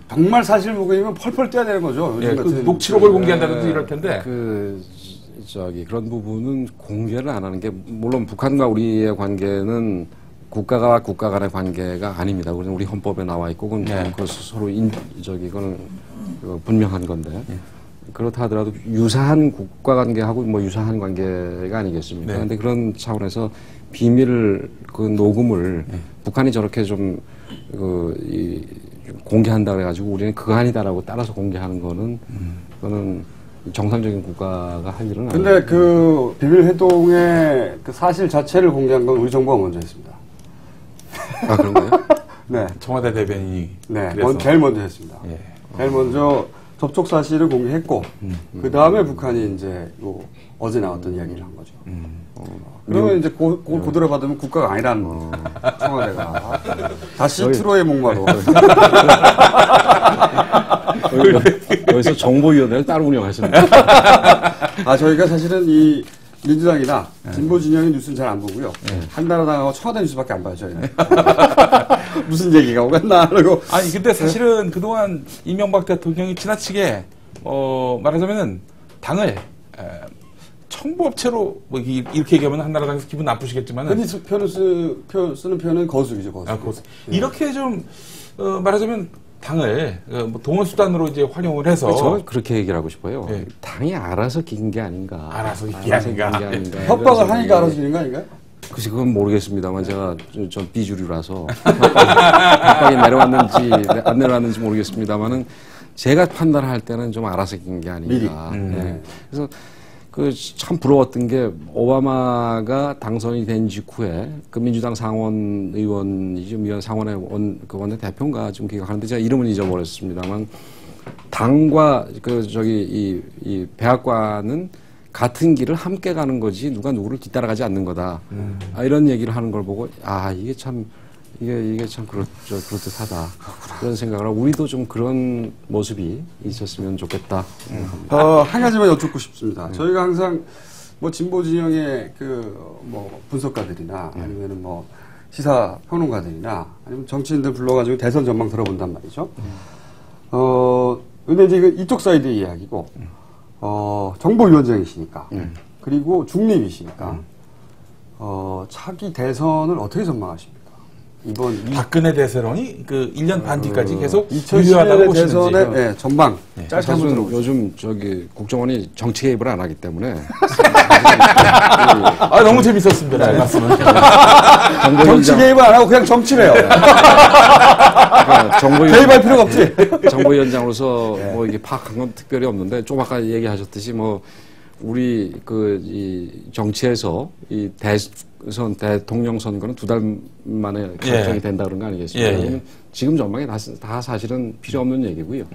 정말 사실 무근이면 펄펄 뛰어야 되는 거죠. 그 녹취록을 공개한다든지 이럴 텐데. 그런 부분은 공개를 안 하는 게 물론 북한과 우리의 관계는 국가와 국가 간의 관계가 아닙니다. 우리 헌법에 나와 있고 그건 서로 그거는 분명한 건데. 그렇다 하더라도 유사한 국가 관계하고 뭐 유사한 관계가 아니겠습니까? 그런데 그런 차원에서 비밀 그 녹음을 북한이 저렇게 좀 공개한다 그래가지고 우리는 그거 아니다라고 따라서 공개하는 거는 그거는 정상적인 국가가 할 일은 아니에요. 근데 그 비밀 회동의 그 사실 자체를 공개한 건 우리 정부가 먼저 했습니다. 아 그런가요? 네. 청와대 대변인이 제일 먼저 했습니다. 제일 먼저 접촉 사실을 공개했고, 그 다음에 북한이 이제 어제 나왔던 이야기를 한 거죠. 그러면 이제 고도를 받으면 국가가 아니라는 청와대가 다시 트로의 목마로. 여기서 정보위원회를 따로 운영하시는데. 저희가 사실은 이 민주당이나 진보 진영의 뉴스는 잘 안 보고요. 한나라당하고 청와대 뉴스밖에 안 봐요, 저희는. 무슨 얘기가 오갔나 그러고. 아니 근데 사실은 그동안 이명박 대통령이 지나치게 말하자면은 당을 청부업체로 뭐 이렇게 얘기하면 한나라당에서 기분 나쁘시겠지만은 흔히 쓰는 표현은 거수이죠, 거수. 거수. 이렇게 좀 말하자면 당을 뭐 동원 수단으로 이제 활용을 해서 저는 그렇게 얘기를 하고 싶어요. 네. 당이 알아서 긴 게 아닌가. 알아서 긴 게 아닌가. 협박을 하니까 알아서 기는 거 아닌가요? 글쎄 그건 모르겠습니다만 제가 좀 비주류라서 협박이 내려왔는지 안 내려왔는지 모르겠습니다만은 제가 판단할 때는 좀 알아서 긴 게 아닌가. 네. 그래서 그 참 부러웠던 게 오바마가 당선이 된 직후에 그 민주당 상원 의원이죠. 상원의 원내 대표인가 지금 기억하는데 제가 이름은 잊어버렸습니다만 당과 이 백악관은 같은 길을 함께 가는 거지 누가 누구를 뒤따라가지 않는 거다. 이런 얘기를 하는 걸 보고 이게 참 그럴듯하다. 그런 생각을 하고 우리도 좀 그런 모습이 있었으면 좋겠다. 한 가지만 여쭙고 싶습니다. 저희가 항상 뭐 진보 진영의 분석가들이나 아니면은 뭐 시사 평론가들이나 아니면 정치인들 불러가지고 대선 전망 들어본단 말이죠. 근데 이제 이쪽 사이드 이야기고, 정보위원장이시니까, 그리고 중립이시니까, 차기 대선을 어떻게 전망하십니까? 박근혜 대세론이 그 1년 반 뒤까지 계속 2012년의 대선의 전망. 짧게 한번 사실은 들어보시죠. 요즘 국정원이 정치 개입을 안 하기 때문에 너무 재밌었습니다. 잘 말씀은. 정치 개입을 안 하고 그냥 정치래요. 개입할 필요가 없지. 정보위원장으로서 뭐 이게 파악한 건 특별히 없는데 좀 아까 얘기하셨듯이 뭐 우리 이 정치에서 이 대통령 선거는 2달 만에 결정이 된다 그런 거 아니겠습니까? 지금 전망이 다 사실은 필요 없는 얘기고요.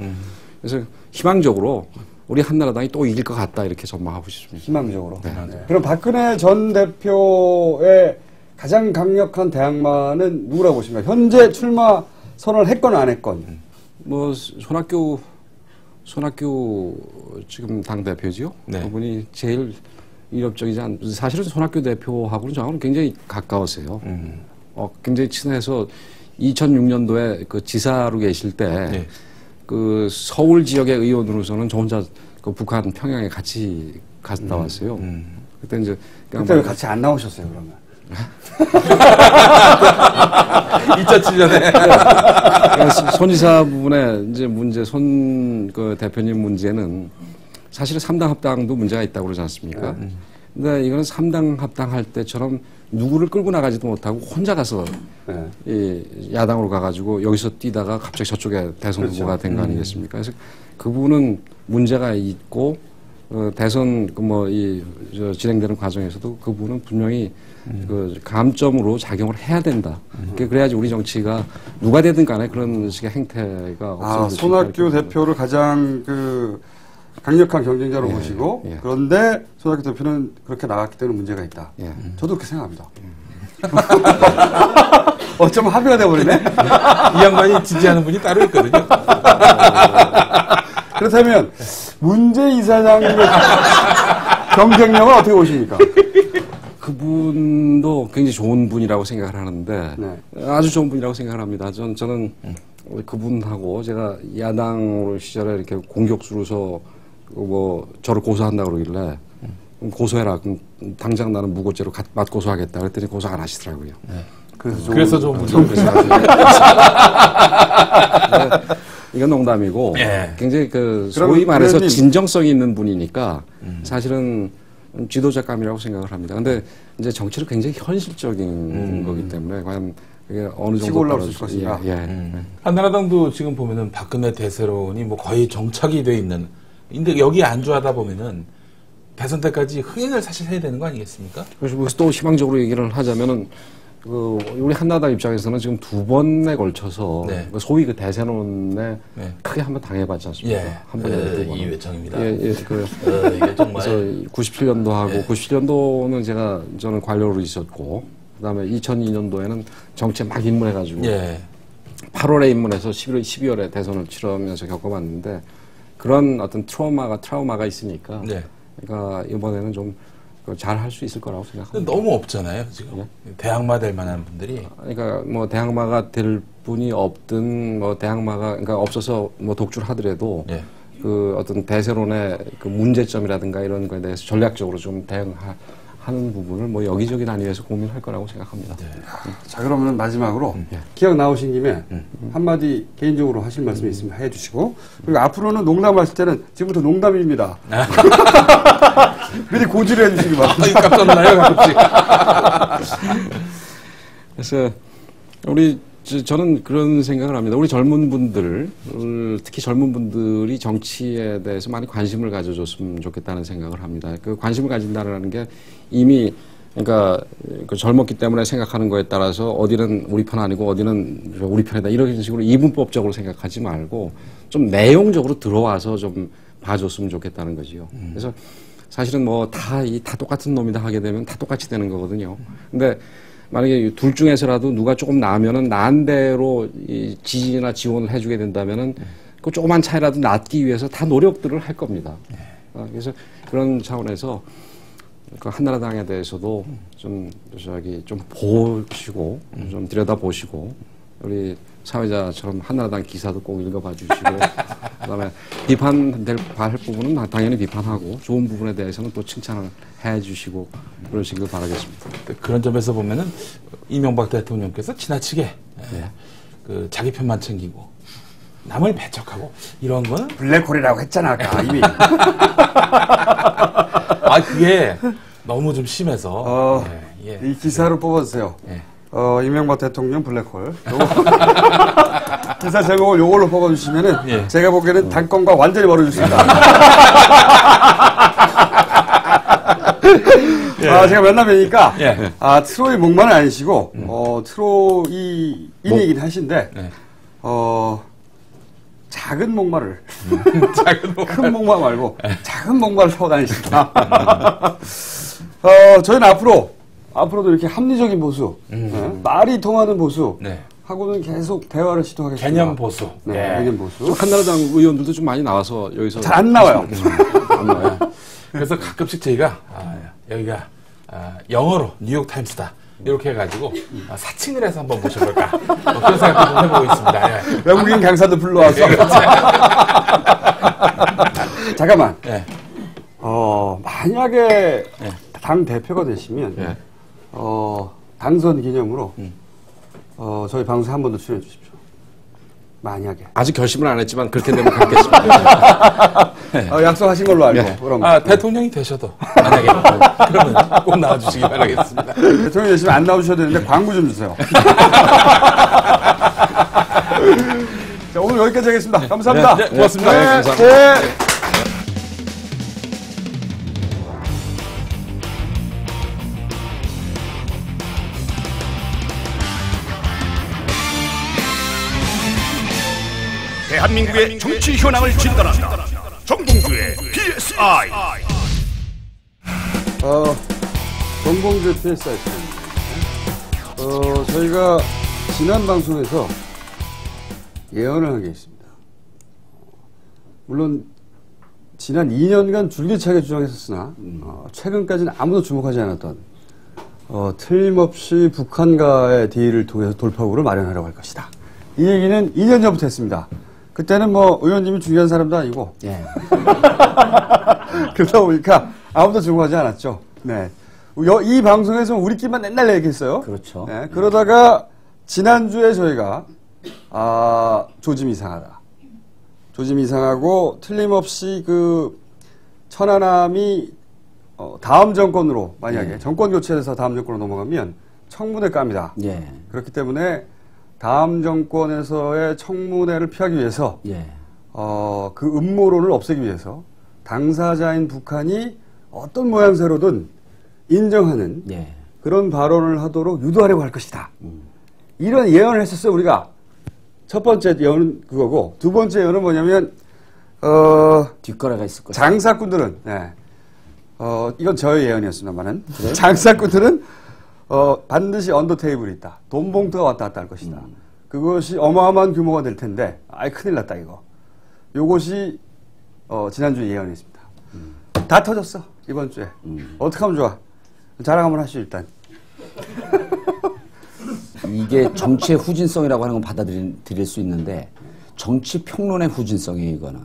그래서 희망적으로 우리 한나라당이 또 이길 것 같다 이렇게 전망하고 싶습니다. 희망적으로. 네. 그럼 박근혜 전 대표의 가장 강력한 대항마는 누구라고 보십니까? 현재 출마 선언을 했건 안 했건. 뭐 손학규 지금 당 대표지요. 네. 그분이 제일 위협적이지 사실은 손학규 대표하고는 저하고는 굉장히 가까웠어요. 굉장히 친해서 2006년도에 그 지사로 계실 때 그 서울 지역의 의원으로서는 저 혼자 그 북한 평양에 같이 갔다 왔어요. 그때 이제 그때 왜 같이 안 나오셨어요, 그러면? 2007년에. 손이사 부분에 이제 그 대표님 문제는 사실은 3당 합당도 문제가 있다고 그러지 않습니까? 근데 이거는 3당 합당할 때처럼 누구를 끌고 나가지도 못하고 혼자 가서 이 야당으로 가가지고 여기서 뛰다가 갑자기 저쪽에 대선 후보가 된 거 아니겠습니까? 그래서 그 부분은 문제가 있고 대선 진행되는 과정에서도 그 부분은 분명히 그 감점으로 작용을 해야 된다. 그래야지 우리 정치가 누가 되든 간에 그런 식의 행태가 없어질 수 있다. 손학규 대표를 가장 강력한 경쟁자로 보시고 그런데 손학규 대표는 그렇게 나갔기 때문에 문제가 있다. 저도 그렇게 생각합니다. 어쩌면 합의가 돼버리네. 이 양반이 지지하는 분이 따로 있거든요. 그렇다면 문재 이사장의 경쟁력은 어떻게 보십니까? 그분도 굉장히 좋은 분이라고 생각을 하는데 아주 좋은 분이라고 생각을 합니다. 저는 그분하고 제가 야당 시절에 이렇게 공격수로서 저를 고소한다 그러길래 고소해라. 그럼 당장 나는 무고죄로 맞고소하겠다. 그랬더니 고소 안 하시더라고요. 그래서 좋은 분이죠. 이건 농담이고 굉장히 소위 말해서 진정성이 있는 분이니까 사실은 지도자감이라고 생각을 합니다. 근데 이제 정치는 굉장히 현실적인 거기 때문에 과연 그게 어느 정도 치고 올라올 수 있을 것인가. 한나라당도 지금 보면은 박근혜 대세론이 뭐 거의 정착이 돼 있는. 근데 여기에 안주하다 보면은 대선 때까지 흥행을 사실 해야 되는 거 아니겠습니까? 그래서 또 희망적으로 얘기를 하자면은 우리 한나라당 입장에서는 지금 두 번에 걸쳐서 네. 소위 그 대세론에 네. 크게 한번 당해봤지 않습니까? 예. 한 번에 두 번. 이회창입니다. 이게 정말. 그래서 97년도 하고 97년도는 저는 관료로 있었고 그다음에 2002년도에는 정치에 막 입문해가지고 8월에 입문해서 12월에 대선을 치르면서 겪어봤는데 그런 어떤 트라우마가 있으니까 그러니까 이번에는 좀 잘 할 수 있을 거라고 생각합니다. 너무 없잖아요, 지금. 대항마 될 만한 분들이. 그러니까 뭐 대항마가 될 분이 없든 뭐 대항마가 그러니까 없어서 뭐 독주를 하더라도 그 어떤 대세론의 그 문제점이라든가 이런 거에 대해서 전략적으로 좀 대응하는 부분을 뭐 여기저기 나뉘어서 고민할 거라고 생각합니다. 자, 그러면 마지막으로 기억 나오신 김에 한마디 개인적으로 하실 말씀이 있으면 해주시고 그리고 앞으로는 농담하실 때는 지금부터 농담입니다. 미리 고지를 해주시기 바랍니다. 깜짝 놀라요, 가끔씩. 그래서 저는 그런 생각을 합니다. 우리 젊은 분들, 특히 젊은 분들이 정치에 대해서 많이 관심을 가져줬으면 좋겠다는 생각을 합니다. 그 관심을 가진다는 게 이미 그러니까 그 젊었기 때문에 생각하는 거에 따라서 어디는 우리 편 아니고 어디는 우리 편이다 이런 식으로 이분법적으로 생각하지 말고 좀 내용적으로 들어와서 좀 봐줬으면 좋겠다는 거지요. 그래서 사실은 뭐 다 똑같은 놈이다 하게 되면 다 똑같이 되는 거거든요. 근데 만약에 둘 중에서라도 누가 조금 나으면은 나은 대로 이 지지나 지원을 해주게 된다면은 그 조그만 차이라도 낫기 위해서 다 노력들을 할 겁니다. 그래서 그런 차원에서 그 한나라당에 대해서도 좀 보시고 좀 들여다보시고 우리 사회자처럼 한나라당 기사도 꼭 읽어봐 주시고 그다음에 비판될 부분은 당연히 비판하고 좋은 부분에 대해서는 또 칭찬을 해 주시고 그러시길 바라겠습니다. 그런 점에서 보면은 이명박 대통령께서 지나치게 그 자기 편만 챙기고 남을 배척하고 이런 거는 블랙홀이라고 했잖아 아까 이미. 그게 너무 좀 심해서 이 기사로 뽑아주세요. 이명박 대통령 블랙홀. 기사 제목을 요걸로 뽑아주시면은 제가 보기에는 당권과 완전히 멀어졌습니다. 제가 만나뵈니까 트로이 목마는 아니시고 트로이인이긴 하신데 작은 목마를 큰 목마 말고 작은 목마를 타고 다니신다. 저희는 앞으로도 이렇게 합리적인 보수, 말이 통하는 보수 하고는 계속 대화를 시도하겠습니다. 개념 보수. 개념 보수. 한나라당 의원들도 좀 많이 나와서 여기서 잘 안 나와요. 안 나와요. 그래서 가끔씩 저희가 여기가 영어로 뉴욕타임스다 이렇게 해가지고 사칭을 해서 한번 모셔볼까 그런 생각도 좀 해보고 있습니다. 외국인 강사도 불러와서. 잠깐만. 만약에 당 대표가 되시면 당선 기념으로 저희 방송에 한 번 더 출연해 주십시오. 만약에. 아직 결심을 안 했지만 그렇게 되면 가겠습니다. 약속하신 걸로 알고. 그럼. 대통령이 되셔도 만약에 그러면 꼭 나와주시기 바라겠습니다. 대통령이 되시면 안 나오셔도 되는데 광고 좀 주세요. 자, 오늘 여기까지 하겠습니다. 감사합니다. 네, 고맙습니다. 감사합니다. 대한민국의 정치 현황을 진단한다. 정봉주의 PSI. 정봉주 PSI. 저희가 지난 방송에서 예언을 한 게 있습니다. 물론 지난 2년간 줄기차게 주장했었으나 최근까지는 아무도 주목하지 않았던 틀림없이 북한과의 딜을 통해서 돌파구를 마련하려고 할 것이다. 이 얘기는 2년 전부터 했습니다. 그때는 뭐 의원님이 중요한 사람도 아니고 그러다 보니까 아무도 주목하지 않았죠. 네. 이 방송에서 우리끼리만 맨날 얘기했어요. 그렇죠. 네. 그러다가 지난주에 저희가 조짐이 이상하다. 조짐이 이상하고 틀림없이 그 천안함이 다음 정권으로 만약에 정권 교체해서 다음 정권으로 넘어가면 청문회 깝니다. 그렇기 때문에 다음 정권에서의 청문회를 피하기 위해서 그 음모론을 없애기 위해서 당사자인 북한이 어떤 모양새로든 인정하는 그런 발언을 하도록 유도하려고 할 것이다. 이런 예언을 했었어요, 우리가. 첫 번째 예언은 그거고, 두 번째 예언은 뭐냐면, 뒷거래가 있을 것이다. 장사꾼들은, 네. 이건 저의 예언이었습니다만은, 그래? 장사꾼들은, 반드시 언더 테이블이 있다. 돈 봉투가 왔다 갔다 할 것이다. 그것이 어마어마한 규모가 될 텐데, 아이, 큰일 났다, 이거. 요것이, 지난주에 예언이었습니다. 다 터졌어, 이번 주에. 어떻게 하면 좋아? 자랑 한번 하시죠, 일단. 이게 정치의 후진성이라고 하는 건 받아들일 수 있는데 정치 평론의 후진성이에요, 이거는.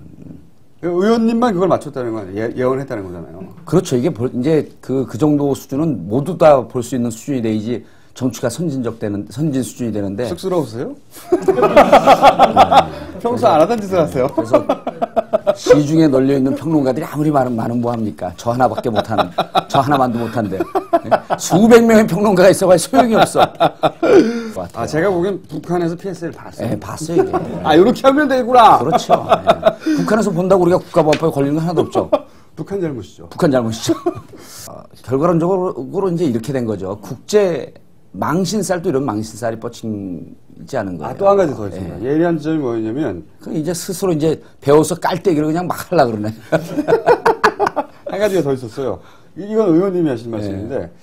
의원님만 그걸 맞췄다는 건 예언했다는 거잖아요. 그렇죠. 이게 이제 그 정도 수준은 모두 다 볼 수 있는 수준이 돼야지 정치가 선진 수준이 되는데. 쑥스러우세요? 평소 안 하던 짓을 하세요. 그래서 시중에 널려 있는 평론가들이 아무리 많은 뭐 합니까? 저 하나만도 못한데. 수백 명의 평론가가 있어봐야 소용이 없어. 제가 보기엔 북한에서 PS를 봤어요. 네, 봤어요, 이게. 이렇게 하면 되구나. 그렇죠. 네. 북한에서 본다고 우리가 국가보안법에 걸리는 건 하나도 없죠. 북한 잘못이죠. 북한 잘못이죠. 결과론적으로 이제 이렇게 된 거죠. 국제 망신살도 이런 망신살이 뻗치지 않은 거예요. 또 한 가지 더 있습니다. 예. 예리한 점이 뭐냐면, 이제 스스로 이제 배워서 깔때기를 그냥 막 하려고 그러네. 한 가지가 더 있었어요. 이건 의원님이 하신 말씀인데,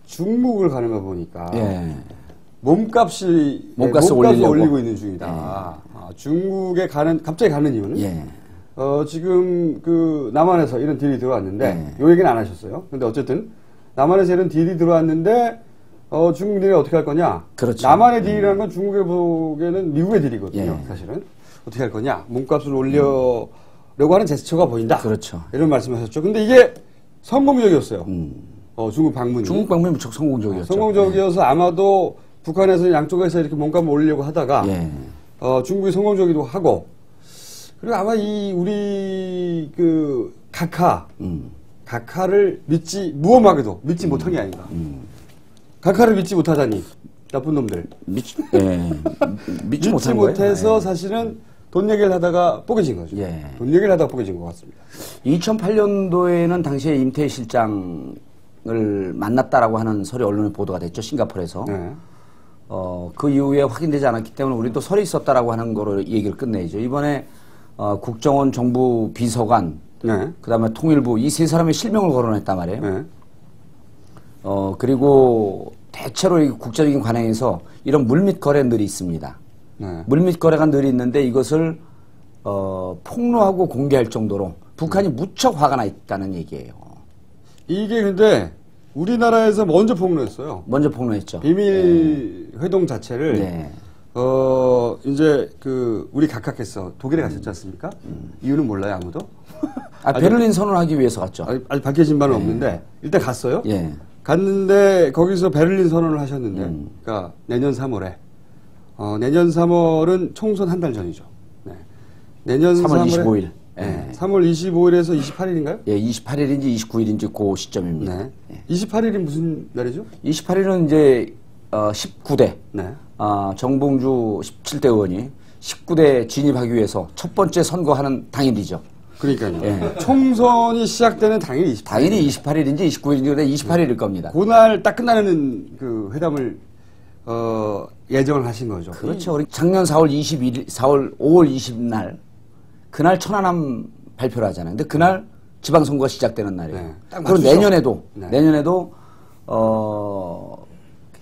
중국을 가는 거 보니까, 몸값을 올리고 있는 중이다. 중국에 갑자기 가는 이유는, 지금 남한에서 이런 딜이 들어왔는데, 요 얘기는 안 하셨어요. 근데 어쨌든, 남한에서 이런 딜이 들어왔는데, 중국들이 어떻게 할 거냐? 그렇죠. 남한의 딜이라는 건 중국에 보기에는 미국의 딜이거든요. 사실은. 어떻게 할 거냐? 몸값을 올려려고 하는 제스처가 보인다. 그렇죠. 이런 말씀하셨죠. 근데 이게 성공적이었어요. 중국 방문이. 중국 방문이 무척 성공적이었죠. 성공적이어서 아마도 북한에서 양쪽에서 이렇게 몸값을 올리려고 하다가 중국이 성공적이기도 하고, 그리고 아마 우리 각하를 무엄하게도 믿지 못한 게 아닌가. 각하를 믿지 못하다니, 나쁜 놈들. 믿지 못해서 거예요? 사실은 돈 얘기를 하다가 뽀개진 거죠. 돈 얘기를 하다가 뽀개진 것 같습니다. 2008년도에는 당시에 임태희 실장을 만났다라고 하는 설이 언론에 보도가 됐죠, 싱가포르에서. 그 이후에 확인되지 않았기 때문에 우리도 설이 있었다라고 하는 거로 얘기를 끝내죠. 이번에 국정원 정부 비서관, 그다음에 통일부 이 세 사람의 실명을 거론했단 말이에요. 그리고 대체로 이 국제적인 관행에서 이런 물밑 거래들이 있습니다. 물밑 거래가 늘 있는데 이것을 폭로하고 공개할 정도로 북한이 무척 화가 나 있다는 얘기예요. 이게 근데 우리나라에서 먼저 폭로했어요. 먼저 폭로했죠. 비밀 회동 자체를 이제 우리 각하께서 독일에 가셨지 않습니까? 이유는 몰라요, 아무도? 베를린 선언하기 위해서 갔죠. 아직 밝혀진 바는 없는데 일단 갔어요. 갔는데 거기서 베를린 선언을 하셨는데, 그러니까 내년 3월에 내년 3월은 총선 한 달 전이죠. 내년 3월 25일. 3월 25일에서 28일인가요? 28일인지 29일인지 그 시점입니다. 28일이 무슨 날이죠? 28일은 이제 19대 정봉주 17대 의원이 19대 진입하기 위해서 첫 번째 선거하는 당일이죠. 그러니까요. 총선이 시작되는 당일이 28일. 당일이 28일인지 29일인지 28일일 겁니다. 그날 딱 끝나는 그 회담을 예정을 하신 거죠. 그렇죠. 우리 작년 4월 5월 20날 그날 천안함 발표를 하잖아요. 근데 그날 지방선거가 시작되는 날이에요. 그리고 내년에도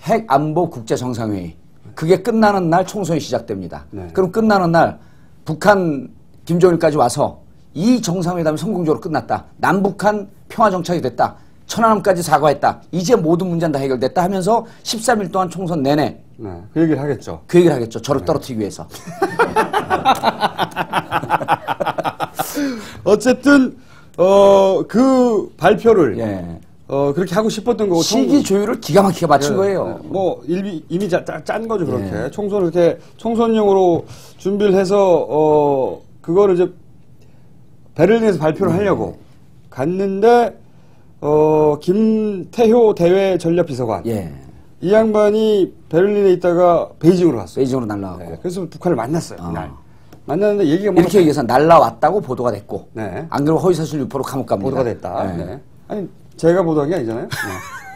핵 안보 국제 정상회의 그게 끝나는 날 총선이 시작됩니다. 그럼 끝나는 날 북한 김정일까지 와서 이 정상회담이 성공적으로 끝났다. 남북한 평화정착이 됐다. 천안함까지 사과했다. 이제 모든 문제는 다 해결됐다 하면서 13일 동안 총선 내내 그 얘기를 하겠죠. 그 얘기를 하겠죠. 저를 떨어뜨리기 위해서. 어쨌든 그 발표를 그렇게 하고 싶었던 거고 시기 조율을 기가 막히게 맞춘 거예요. 뭐 이미 짠 거죠. 그렇게 총선을 이렇게 총선용으로 준비를 해서 그거를 이제 베를린에서 발표를 하려고 갔는데 김태효 대외 전략 비서관 이 양반이 베를린에 있다가 베이징으로 갔어요. 베이징으로 날라왔고. 그래서 북한을 만났어요. 그날. 만났는데 얘기가 이렇게 얘기해서 날라왔다고 보도가 됐고 네. 안 그러면 허위사실 유포로 감옥 갑니다. 보도가 됐다. 네. 아니 제가 보도한 게 아니잖아요.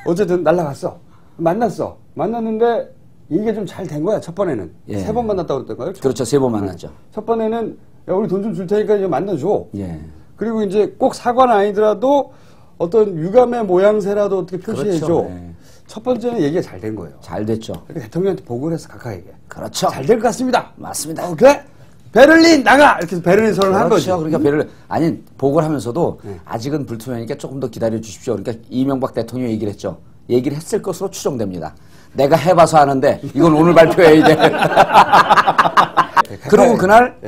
어쨌든 날라갔어. 만났어. 만났는데 이게 좀 잘 된 거야, 첫 번에는. 예. 3번 만났다고 그랬던가요? 그렇죠. 3번 만났죠. 첫 번에는, 야, 우리 돈 좀 줄 테니까 이제 만나줘. 예. 그리고 이제 꼭 사과는 아니더라도 어떤 유감의 모양새라도 어떻게 표시해줘. 그렇죠. 예. 첫 번째는 얘기가 잘 된 거예요. 잘 됐죠. 그러니까 대통령한테 보고를 해서 가까이게. 그렇죠. 잘 될 것 같습니다. 맞습니다. 그래? 베를린 나가! 이렇게 해서 베를린 선언을 한 거죠. 그렇죠. 그러니까 아니, 보고를 하면서도 아직은 불투명하니까 조금 더 기다려 주십시오. 그러니까 이명박 대통령이 얘기를 했죠. 얘기를 했을 것으로 추정됩니다. 내가 해봐서 아는데 이건 오늘 발표해야 돼. 그리고 그날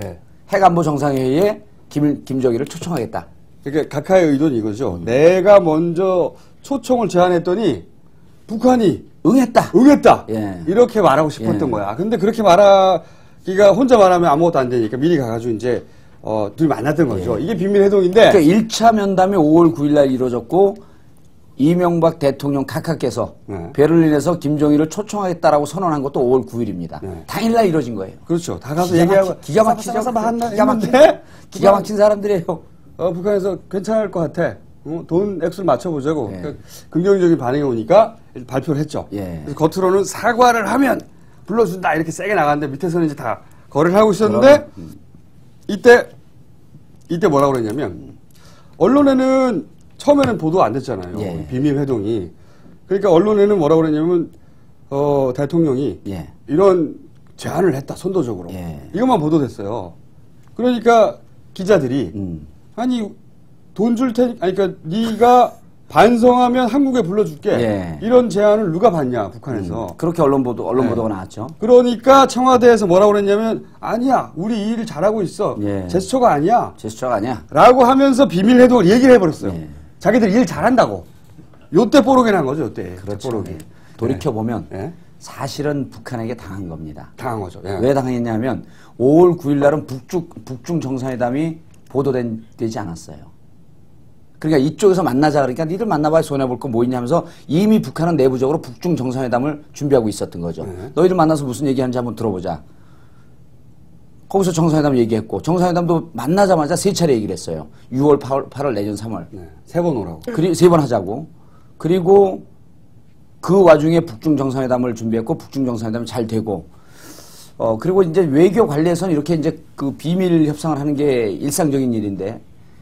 핵안보 정상회의에 김정일을 초청하겠다. 그러니까 각하의 의도는 이거죠. 내가 먼저 초청을 제안했더니 북한이 응했다. 예. 이렇게 말하고 싶었던 거야. 근데 그렇게 말하기가 혼자 말하면 아무것도 안 되니까 미리 가가지고 이제 둘이 만났던 거죠. 이게 비밀회동인데. 그러니까 1차 면담이 5월 9일 날 이루어졌고 이명박 대통령 각하께서 베를린에서 김정일을 초청하겠다라고 선언한 것도 5월 9일입니다. 당일날 이루어진 거예요. 그렇죠. 다 가서 얘기하고 기가 막힌 사람들이에요. 북한에서 괜찮을 것 같아. 돈 액수를 맞춰보자고. 그러니까 긍정적인 반응이 오니까 발표를 했죠. 그래서 겉으로는 사과를 하면 불러준다 이렇게 세게 나갔는데 밑에서는 이제 다 거래를 하고 있었는데 이때 뭐라고 그랬냐면 언론에는 처음에는 보도 안 됐잖아요. 비밀 회동이. 그러니까 언론에는 뭐라고 그랬냐면 대통령이 이런 제안을 했다 선도적으로. 이것만 보도됐어요. 그러니까 기자들이 아니 돈 줄 테니까 그러니까 네가 반성하면 한국에 불러줄게. 이런 제안을 누가 받냐 북한에서. 그렇게 언론 보도가 나왔죠. 그러니까 청와대에서 뭐라고 그랬냐면 아니야 우리 이 일을 잘하고 있어. 제스처가 아니야. 라고 하면서 비밀 회동을 얘기를 해버렸어요. 자기들 일 잘한다고. 요때 뽀록이 난 거죠, 요때. 그렇죠. 뽀록이. 돌이켜보면 사실은 북한에게 당한 겁니다. 당한 거죠. 왜 당했냐면 5월 9일 날은 북중 정상회담이 보도되지 않았어요. 그러니까 이쪽에서 만나자 그러니까 니들 만나봐야 손해볼 거 뭐 있냐 하면서 이미 북한은 내부적으로 북중 정상회담을 준비하고 있었던 거죠. 너희들 만나서 무슨 얘기하는지 한번 들어보자. 거기서 정상회담 얘기했고 정상회담도 만나자마자 3차례 얘기를 했어요. 6월, 8월, 내년 3월. 3번 오라고. 3번 하자고. 그리고 그 와중에 북중 정상회담을 준비했고 북중 정상회담이 잘 되고 그리고 이제 외교 관리에서는 이렇게 이제 그 비밀 협상을 하는 게 일상적인 일인데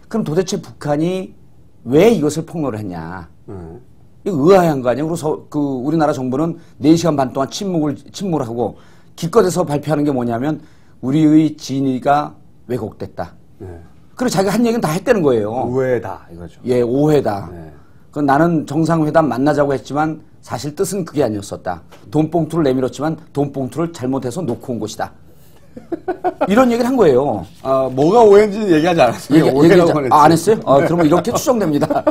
그럼 도대체 북한이 왜 이것을 폭로를 했냐. 이거 의아한 거 아니에요? 그리고 우리나라 정부는 4시간 반 동안 침묵을 하고 기껏해서 발표하는 게 뭐냐면 우리의 진위가 왜곡됐다. 그리고 자기가 한 얘기는 다 했다는 거예요. 오해다 이거죠. 오해다. 그건 나는 정상회담 만나자고 했지만 사실 뜻은 그게 아니었었다. 돈봉투를 내밀었지만 돈봉투를 잘못해서 놓고 온 것이다. 이런 얘기를 한 거예요. 뭐가 오해인지는 얘기하지 않았어요. 안 했어요? 그러면 이렇게 추정됩니다.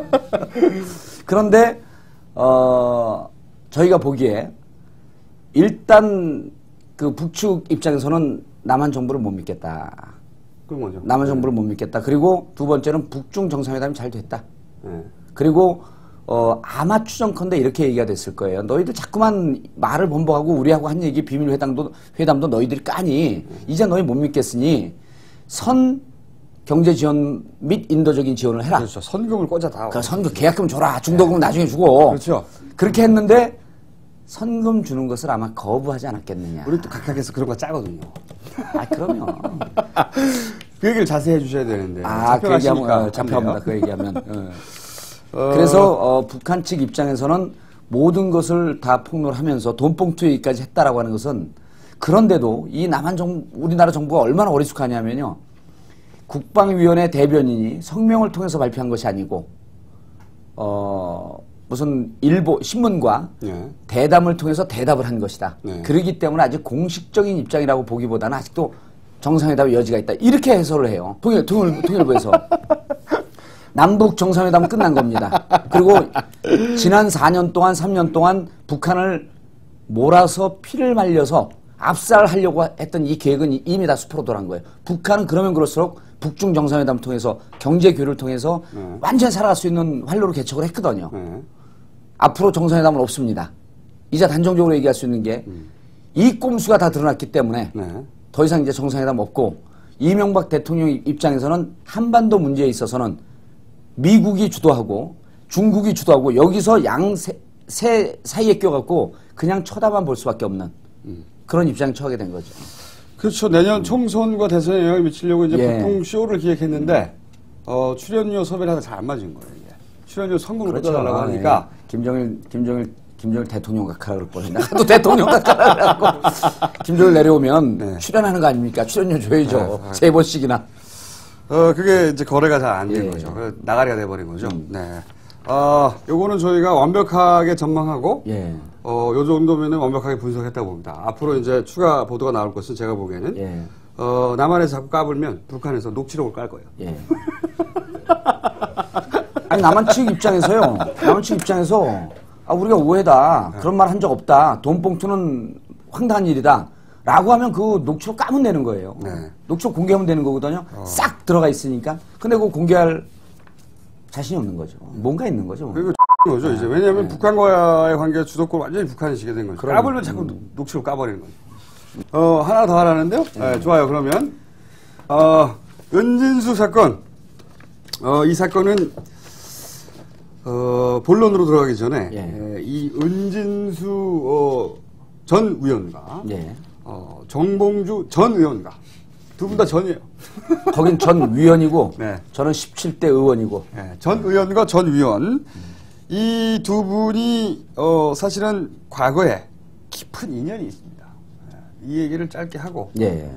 그런데 저희가 보기에 일단 그 북측 입장에서는 남한 정부를 못 믿겠다. 그건 뭐죠? 남한 정부를 못 믿겠다. 그리고 두 번째는 북중 정상회담이 잘 됐다. 그리고 아마 추정컨대 이렇게 얘기가 됐을 거예요. 너희들 자꾸만 말을 번복하고 우리하고 한 얘기 비밀 회담도 너희들이 까니 이제 너희 못 믿겠으니 선 경제 지원 및 인도적인 지원을 해라. 그렇죠. 선금을 꽂아다. 선금 계약금 줘라. 중도금 나중에 주고. 그렇죠. 그렇게 했는데 선금 주는 것을 아마 거부하지 않았겠느냐. 우리 또 각각에서 그런 거 짜거든요. 그러면. 그 얘기를 자세히 해주셔야 되는데. 그 얘기하면 잡혀갑니다. 그 얘기하면. 그래서 북한 측 입장에서는 모든 것을 다 폭로를 하면서 돈봉투 얘기까지 했다라고 하는 것은 그런데도 이 우리나라 정부가 얼마나 어리숙하냐면요. 국방위원회 대변인이 성명을 통해서 발표한 것이 아니고 무슨 신문과 대담을 통해서 대답을 한 것이다. 그렇기 때문에 아직 공식적인 입장이라고 보기보다는 아직도 정상회담의 여지가 있다. 이렇게 해설을 해요. 통일부에서. 남북 정상회담은 끝난 겁니다. 그리고 지난 4년 동안 3년 동안 북한을 몰아서 피를 말려서 압살하려고 했던 이 계획은 이미 다 수포로 돌아간 거예요. 북한은 그러면 그럴수록 북중 정상회담을 통해서 경제 교류를 통해서 완전히 살아갈 수 있는 활로로 개척을 했거든요. 앞으로 정상회담은 없습니다. 이제 단정적으로 얘기할 수 있는 게 이 꼼수가 다 드러났기 때문에 더 이상 이제 정상회담 없고 이명박 대통령 입장에서는 한반도 문제에 있어서는 미국이 주도하고 중국이 주도하고 여기서 새 사이에 껴갖고 그냥 쳐다만 볼 수밖에 없는 그런 입장에 처하게 된 거죠. 그렇죠. 내년 총선과 대선에 영향을 미치려고 이제 예. 보통 쇼를 기획했는데 출연료 섭외를 하다 잘 안 맞은 거예요. 이게. 출연료 성금을 그렇죠. 꽂아달라고 하니까 김정일 대통령 각하라 그럴 뻔했네. 하도 대통령 각하라 그래갖고 김정일 내려오면 네. 출연하는 거 아닙니까? 출연료 줘야죠. 네. 3번씩이나. 그게 이제 거래가 잘 안 된 예. 거죠. 그래서 나가리가 돼버린 거죠. 네. 요거는 저희가 완벽하게 전망하고, 예. 요 정도면은 완벽하게 분석했다고 봅니다. 앞으로 이제 추가 보도가 나올 것은 제가 보기에는, 예. 남한에서 자꾸 까불면 북한에서 녹취록을 깔 거예요. 예. 아니 남한 측 입장에서요. 남한 측 입장에서 우리가 오해다. 그런 말 한 적 없다. 돈봉투는 황당한 일이다. 라고 하면 그 녹취록 까면 되는 거예요. 네. 녹취록 공개하면 되는 거거든요. 싹 들어가 있으니까. 근데 그거 공개할 자신이 없는 거죠. 뭔가 있는 거죠. 그리고 거죠, 이제. 왜냐하면 북한과의 관계가 주도권 완전히 북한이 지게 된 거죠. 까불면 자꾸 녹취록 까버리는 거죠. 하나 더 하라는데요? 네, 좋아요. 그러면, 은진수 사건. 이 사건은, 본론으로 들어가기 전에, 예. 이 은진수, 전 의원과, 예. 정봉주 전 의원과, 두 분 다 전이에요. 거긴 전 위원이고, 네. 저는 17대 의원이고. 네, 전 의원과 전 위원. 이 두 분이, 사실은 과거에 깊은 인연이 있습니다. 이 얘기를 짧게 하고. 예.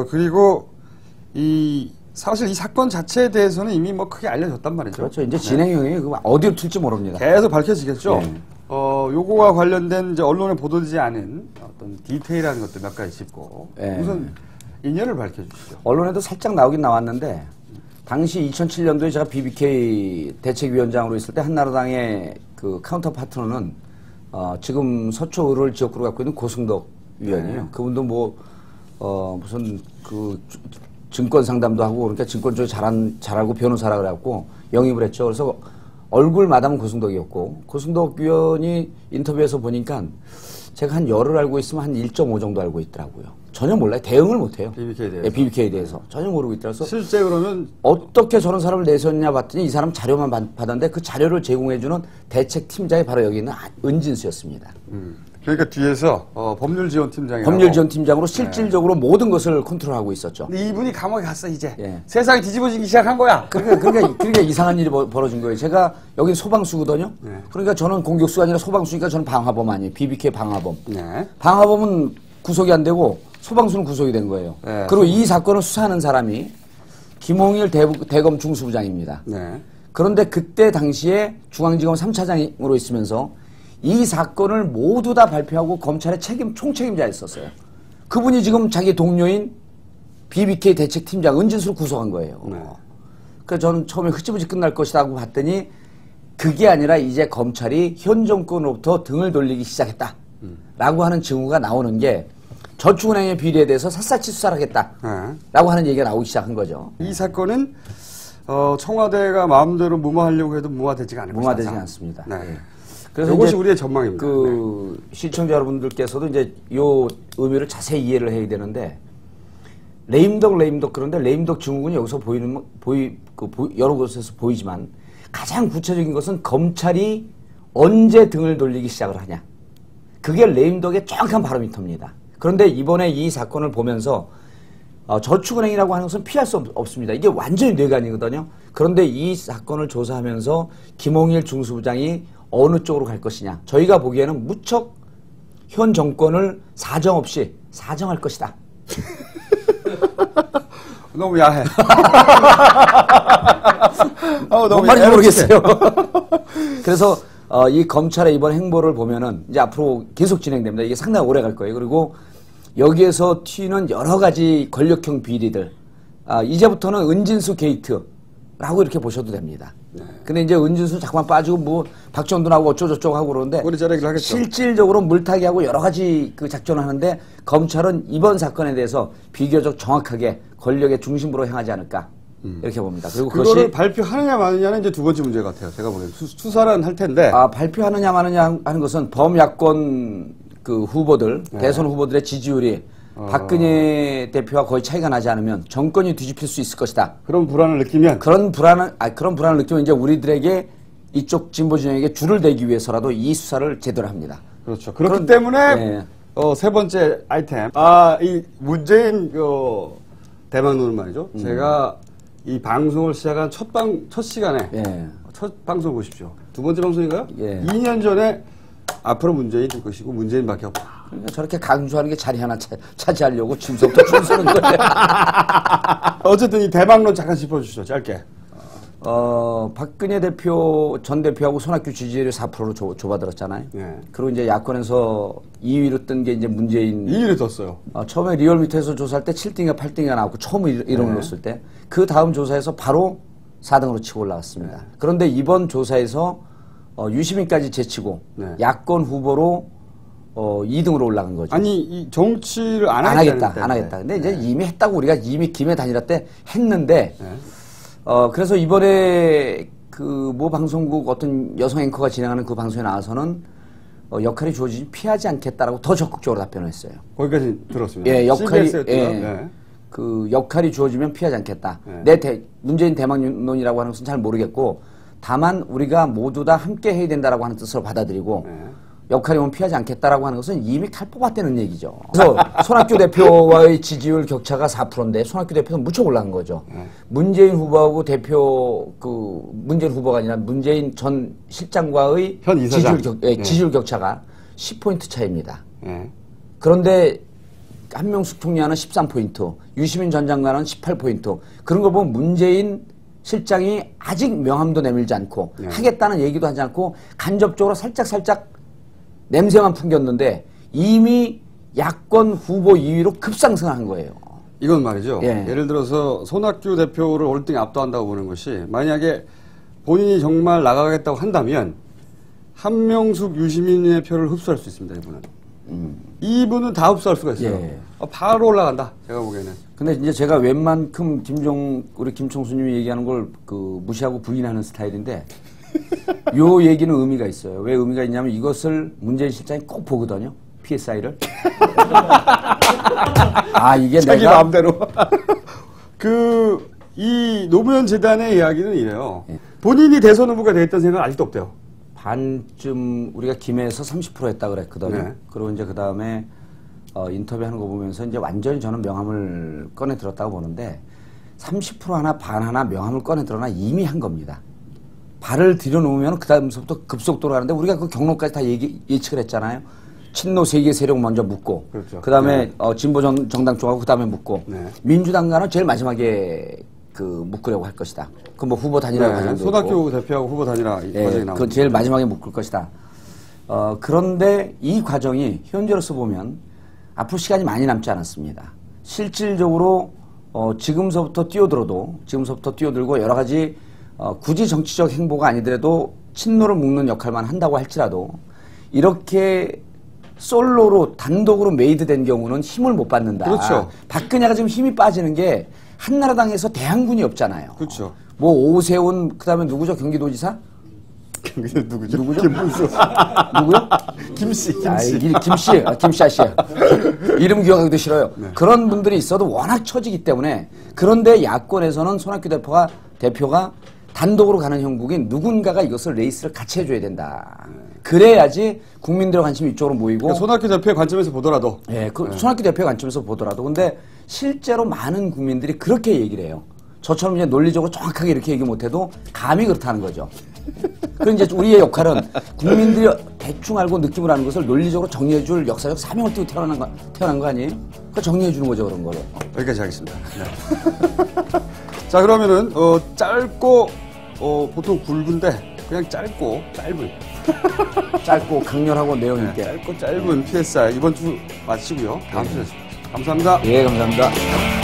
그리고 사실 이 사건 자체에 대해서는 이미 뭐 크게 알려졌단 말이죠. 그렇죠. 이제 진행형이 어디로 튈지 모릅니다. 계속 밝혀지겠죠. 네. 요거와 관련된 이제 언론에 보도되지 않은 어떤 디테일한 것들 몇 가지 짚고. 네. 우선 인연을 밝혀주시죠. 언론에도 살짝 나오긴 나왔는데, 당시 2007년도에 제가 BBK 대책위원장으로 있을 때 한나라당의 그 카운터 파트너는 지금 서초를 지역구로 갖고 있는 고승덕 위원이에요. 네. 그분도 무슨 그 증권 상담도 하고 그러니까 증권 쪽에 잘 알고 변호사라 그래갖고 영입을 했죠. 그래서 얼굴 마담은 고승덕이었고, 고승덕 위원이 인터뷰에서 보니까 제가 한 열을 알고 있으면 한 1.5 정도 알고 있더라고요. 전혀 몰라요. 대응을 못해요. BBK에 대해서. 예, BBK에 대해서. 전혀 모르고 있더라서. 실제 그러면 어떻게 저런 사람을 내세웠냐 봤더니 이 사람 자료만 받았는데 그 자료를 제공해주는 대책팀장이 바로 여기 있는 은진수였습니다. 그러니까 뒤에서 법률지원팀장이 법률지원팀장으로 실질적으로 모든 것을 컨트롤하고 있었죠. 근데 이분이 감옥에 갔어 이제. 예. 세상이 뒤집어지기 시작한 거야. 그러니까 이상한 일이 벌어진 거예요. 제가 여긴 소방수거든요. 네. 그러니까 저는 공격수가 아니라 소방수니까 저는 방화범 아니에요. BBK 방화범. 네. 방화범은 구속이 안 되고 소방수는 구속이 된 거예요. 네. 그리고 이 사건을 수사하는 사람이 김홍일 대검 중수부장입니다. 네. 그런데 그때 당시에 중앙지검 3차장으로 있으면서 이 사건을 모두 다 발표하고 검찰의 총책임자였었어요. 그분이 지금 자기 동료인 BBK 대책팀장 은진수를 구속한 거예요. 네. 그래서 저는 처음에 흐지부지 끝날 것이다 하고 봤더니 그게 아니라 이제 검찰이 현 정권으로부터 등을 돌리기 시작했다. 라고 하는 증거가 나오는 게 저축은행의 비리에 대해서 샅샅이 수사를 하겠다. 라고 하는 얘기가 나오기 시작한 거죠. 이 사건은 청와대가 마음대로 무마하려고 해도 무마되지가 않을 것이다. 무마되지 않습니다. 네. 예. 그래서 이것이 이제 우리의 전망입니다. 시청자 여러분들께서도 이제 요 의미를 자세히 이해를 해야 되는데 레임덕 그런데 레임덕 증후군이 여기서 여러 곳에서 보이지만 가장 구체적인 것은 검찰이 언제 등을 돌리기 시작을 하냐. 그게 레임덕의 정확한 바로미터입니다. 그런데 이번에 이 사건을 보면서 저축은행이라고 하는 것은 피할 수 없습니다. 이게 완전히 뇌관이거든요. 그런데 이 사건을 조사하면서 김홍일 중수부장이 어느 쪽으로 갈 것이냐. 저희가 보기에는 무척 현 정권을 사정없이 사정할 것이다. 너무 야해. 뭔 말인지 모르겠어요. 그래서 이 검찰의 이번 행보를 보면은 이제 앞으로 계속 진행됩니다. 이게 상당히 오래 갈 거예요. 그리고 여기에서 튀는 여러 가지 권력형 비리들, 이제부터는 은진수 게이트라고 이렇게 보셔도 됩니다. 근데 이제 은진수 자꾸만 빠지고 뭐 박정도 나오고 어쩌고저쩌고 하고 그러는데 꼬리자르기를 하겠죠. 실질적으로 물타기 하고 여러 가지 그 작전을 하는데 검찰은 이번 사건에 대해서 비교적 정확하게 권력의 중심부로 향하지 않을까 이렇게 봅니다. 그리고 그거를 그것이 발표하느냐 마느냐는 이제 두 번째 문제 같아요. 제가 보기엔 수사는 할 텐데. 발표하느냐 마느냐 하는 것은 범야권 그 후보들, 대선 후보들의 지지율이 박근혜 대표와 거의 차이가 나지 않으면 정권이 뒤집힐 수 있을 것이다. 그런 불안을 느끼면 그런 불안을 느끼면 이제 우리들에게 이쪽 진보 진영에게 줄을 대기 위해서라도 이 수사를 제대로 합니다. 그렇죠. 그렇기 때문에 세 번째 아이템. 이 문재인 대망론은 말이죠. 제가 이 방송을 시작한 첫 시간에 첫 방송 보십시오. 두 번째 방송인가요? 2년 전에 앞으로 문재인 될 것이고 문재인밖에 없다. 그러니까 저렇게 강조하는 게 자리 하나 차지하려고 지금부터 줄 서는 거예요. 어쨌든 이 대망론 잠깐 짚어주시죠. 짧게. 박근혜 전 대표하고 손학규 지지율이 4%로 좁아들었잖아요. 그리고 이제 야권에서 2위로 뜬 게 이제 문재인. 2위를 떴어요. 처음에 리얼미터에서 조사할 때 7등인가 8등인가 나왔고 처음 이름을 넣었을 때 그 다음 조사에서 바로 4등으로 치고 올라갔습니다. 그런데 이번 조사에서 유시민까지 제치고 야권 후보로 2등으로 올라간 거죠. 아니 이 정치를 안 하겠다. 근데 이제 이미 했다고 우리가 이미 김해 단일화 때 했는데 그래서 이번에 그 모 방송국 어떤 여성 앵커가 진행하는 그 방송에 나와서는 역할이 주어지지 피하지 않겠다라고 더 적극적으로 답변을 했어요. 거기까지 들었습니다. 예, 그 역할이 주어지면 피하지 않겠다. 문재인 대망론이라고 하는 것은 잘 모르겠고 다만 우리가 모두 다 함께 해야 된다라고 하는 뜻으로 받아들이고 역할이 오면 피하지 않겠다라고 하는 것은 이미 칼 뽑았다는 얘기죠. 그래서 손학규 대표와의 지지율 격차가 4%인데 손학규 대표는 무척 올라간 거죠. 문재인 후보하고 문재인 후보가 아니라 문재인 전 실장과의 지지율 격차가 10포인트 차이입니다. 그런데 한명숙 총리와는 13포인트, 유시민 전 장관은 18포인트. 그런 걸 보면 문재인 실장이 아직 명함도 내밀지 않고 하겠다는 얘기도 하지 않고 간접적으로 살짝 냄새만 풍겼는데 이미 야권 후보 2위로 급상승한 거예요. 이건 말이죠. 예를 들어서 손학규 대표를 월등히 압도한다고 보는 것이 만약에 본인이 정말 나가겠다고 한다면 한명숙 유시민의 표를 흡수할 수 있습니다. 이분은. 이분은 다 흡수할 수가 있어요. 바로 올라간다. 제가 보기에는. 근데 이제 제가 웬만큼 우리 김총수님이 얘기하는 걸 무시하고 부인하는 스타일인데 요 얘기는 의미가 있어요. 왜 의미가 있냐면 이것을 문재인 실장이 꼭 보거든요. PSI를. 이게 자기 내가 마음대로. 이 노무현 재단의 이야기는 이래요. 본인이 대선 후보가 되겠다는 생각은 아직도 없대요. 반쯤 우리가 김해에서 30% 했다 그랬거든요. 그리고 이제 그 다음에 인터뷰하는 거 보면서 이제 완전히 저는 명함을 꺼내 들었다고 보는데 30% 하나 반 하나 명함을 꺼내 들어나 이미 한 겁니다. 발을 들여놓으면 그 다음부터 급속도로 가는데 우리가 그 경로까지 다 예측을 했잖아요. 친노 세계 세력 먼저 묶고 그 다음에 진보 정당 쪽하고 그 다음에 묶고 민주당과는 제일 마지막에 묶으려고 할 것이다. 그 뭐 후보 단일화 과정도 손학규 대표하고 후보 단일화 과정이 나옵니다. 그 제일 마지막에 묶을 것이다. 그런데 이 과정이 현재로서 보면 앞으로 시간이 많이 남지 않았습니다. 실질적으로 지금서부터 뛰어들고 여러 가지 굳이 정치적 행보가 아니더라도 친노를 묶는 역할만 한다고 할지라도 이렇게 솔로로 단독으로 메이드된 경우는 힘을 못 받는다. 그렇죠. 박근혜가 지금 힘이 빠지는 게 한나라당에서 대항군이 없잖아요. 그렇죠. 뭐 오세훈 그다음에 누구죠? 경기도지사? 누구죠? 김문수. 누구요? 김씨. 김씨 아씨. 이름 기억하기도 싫어요. 그런 분들이 있어도 워낙 처지기 때문에 그런데 야권에서는 손학규 대표가 단독으로 가는 형국인 누군가가 이것을 레이스를 같이 해줘야 된다. 그래야지 국민들의 관심이 이쪽으로 모이고. 그러니까 손학규 대표의 관점에서 보더라도. 손학규 대표의 관점에서 보더라도. 근데 실제로 많은 국민들이 그렇게 얘기를 해요. 저처럼 이제 논리적으로 정확하게 이렇게 얘기 못해도 감이 그렇다는 거죠. 그럼 이제 우리의 역할은 국민들이 대충 알고 느낌을 하는 것을 논리적으로 정리해줄 역사적 사명을 띠고 태어난 거 아니에요? 그거 정리해주는 거죠, 그런 거를. 여기까지 하겠습니다. 자, 그러면은 짧고 보통 굵은데 그냥 짧고 강렬하고 내용 있게. 짧고 짧은 PSI 이번 주 마치고요. 다음 주에 뵙겠습니다. 감사합니다. 예, 감사합니다.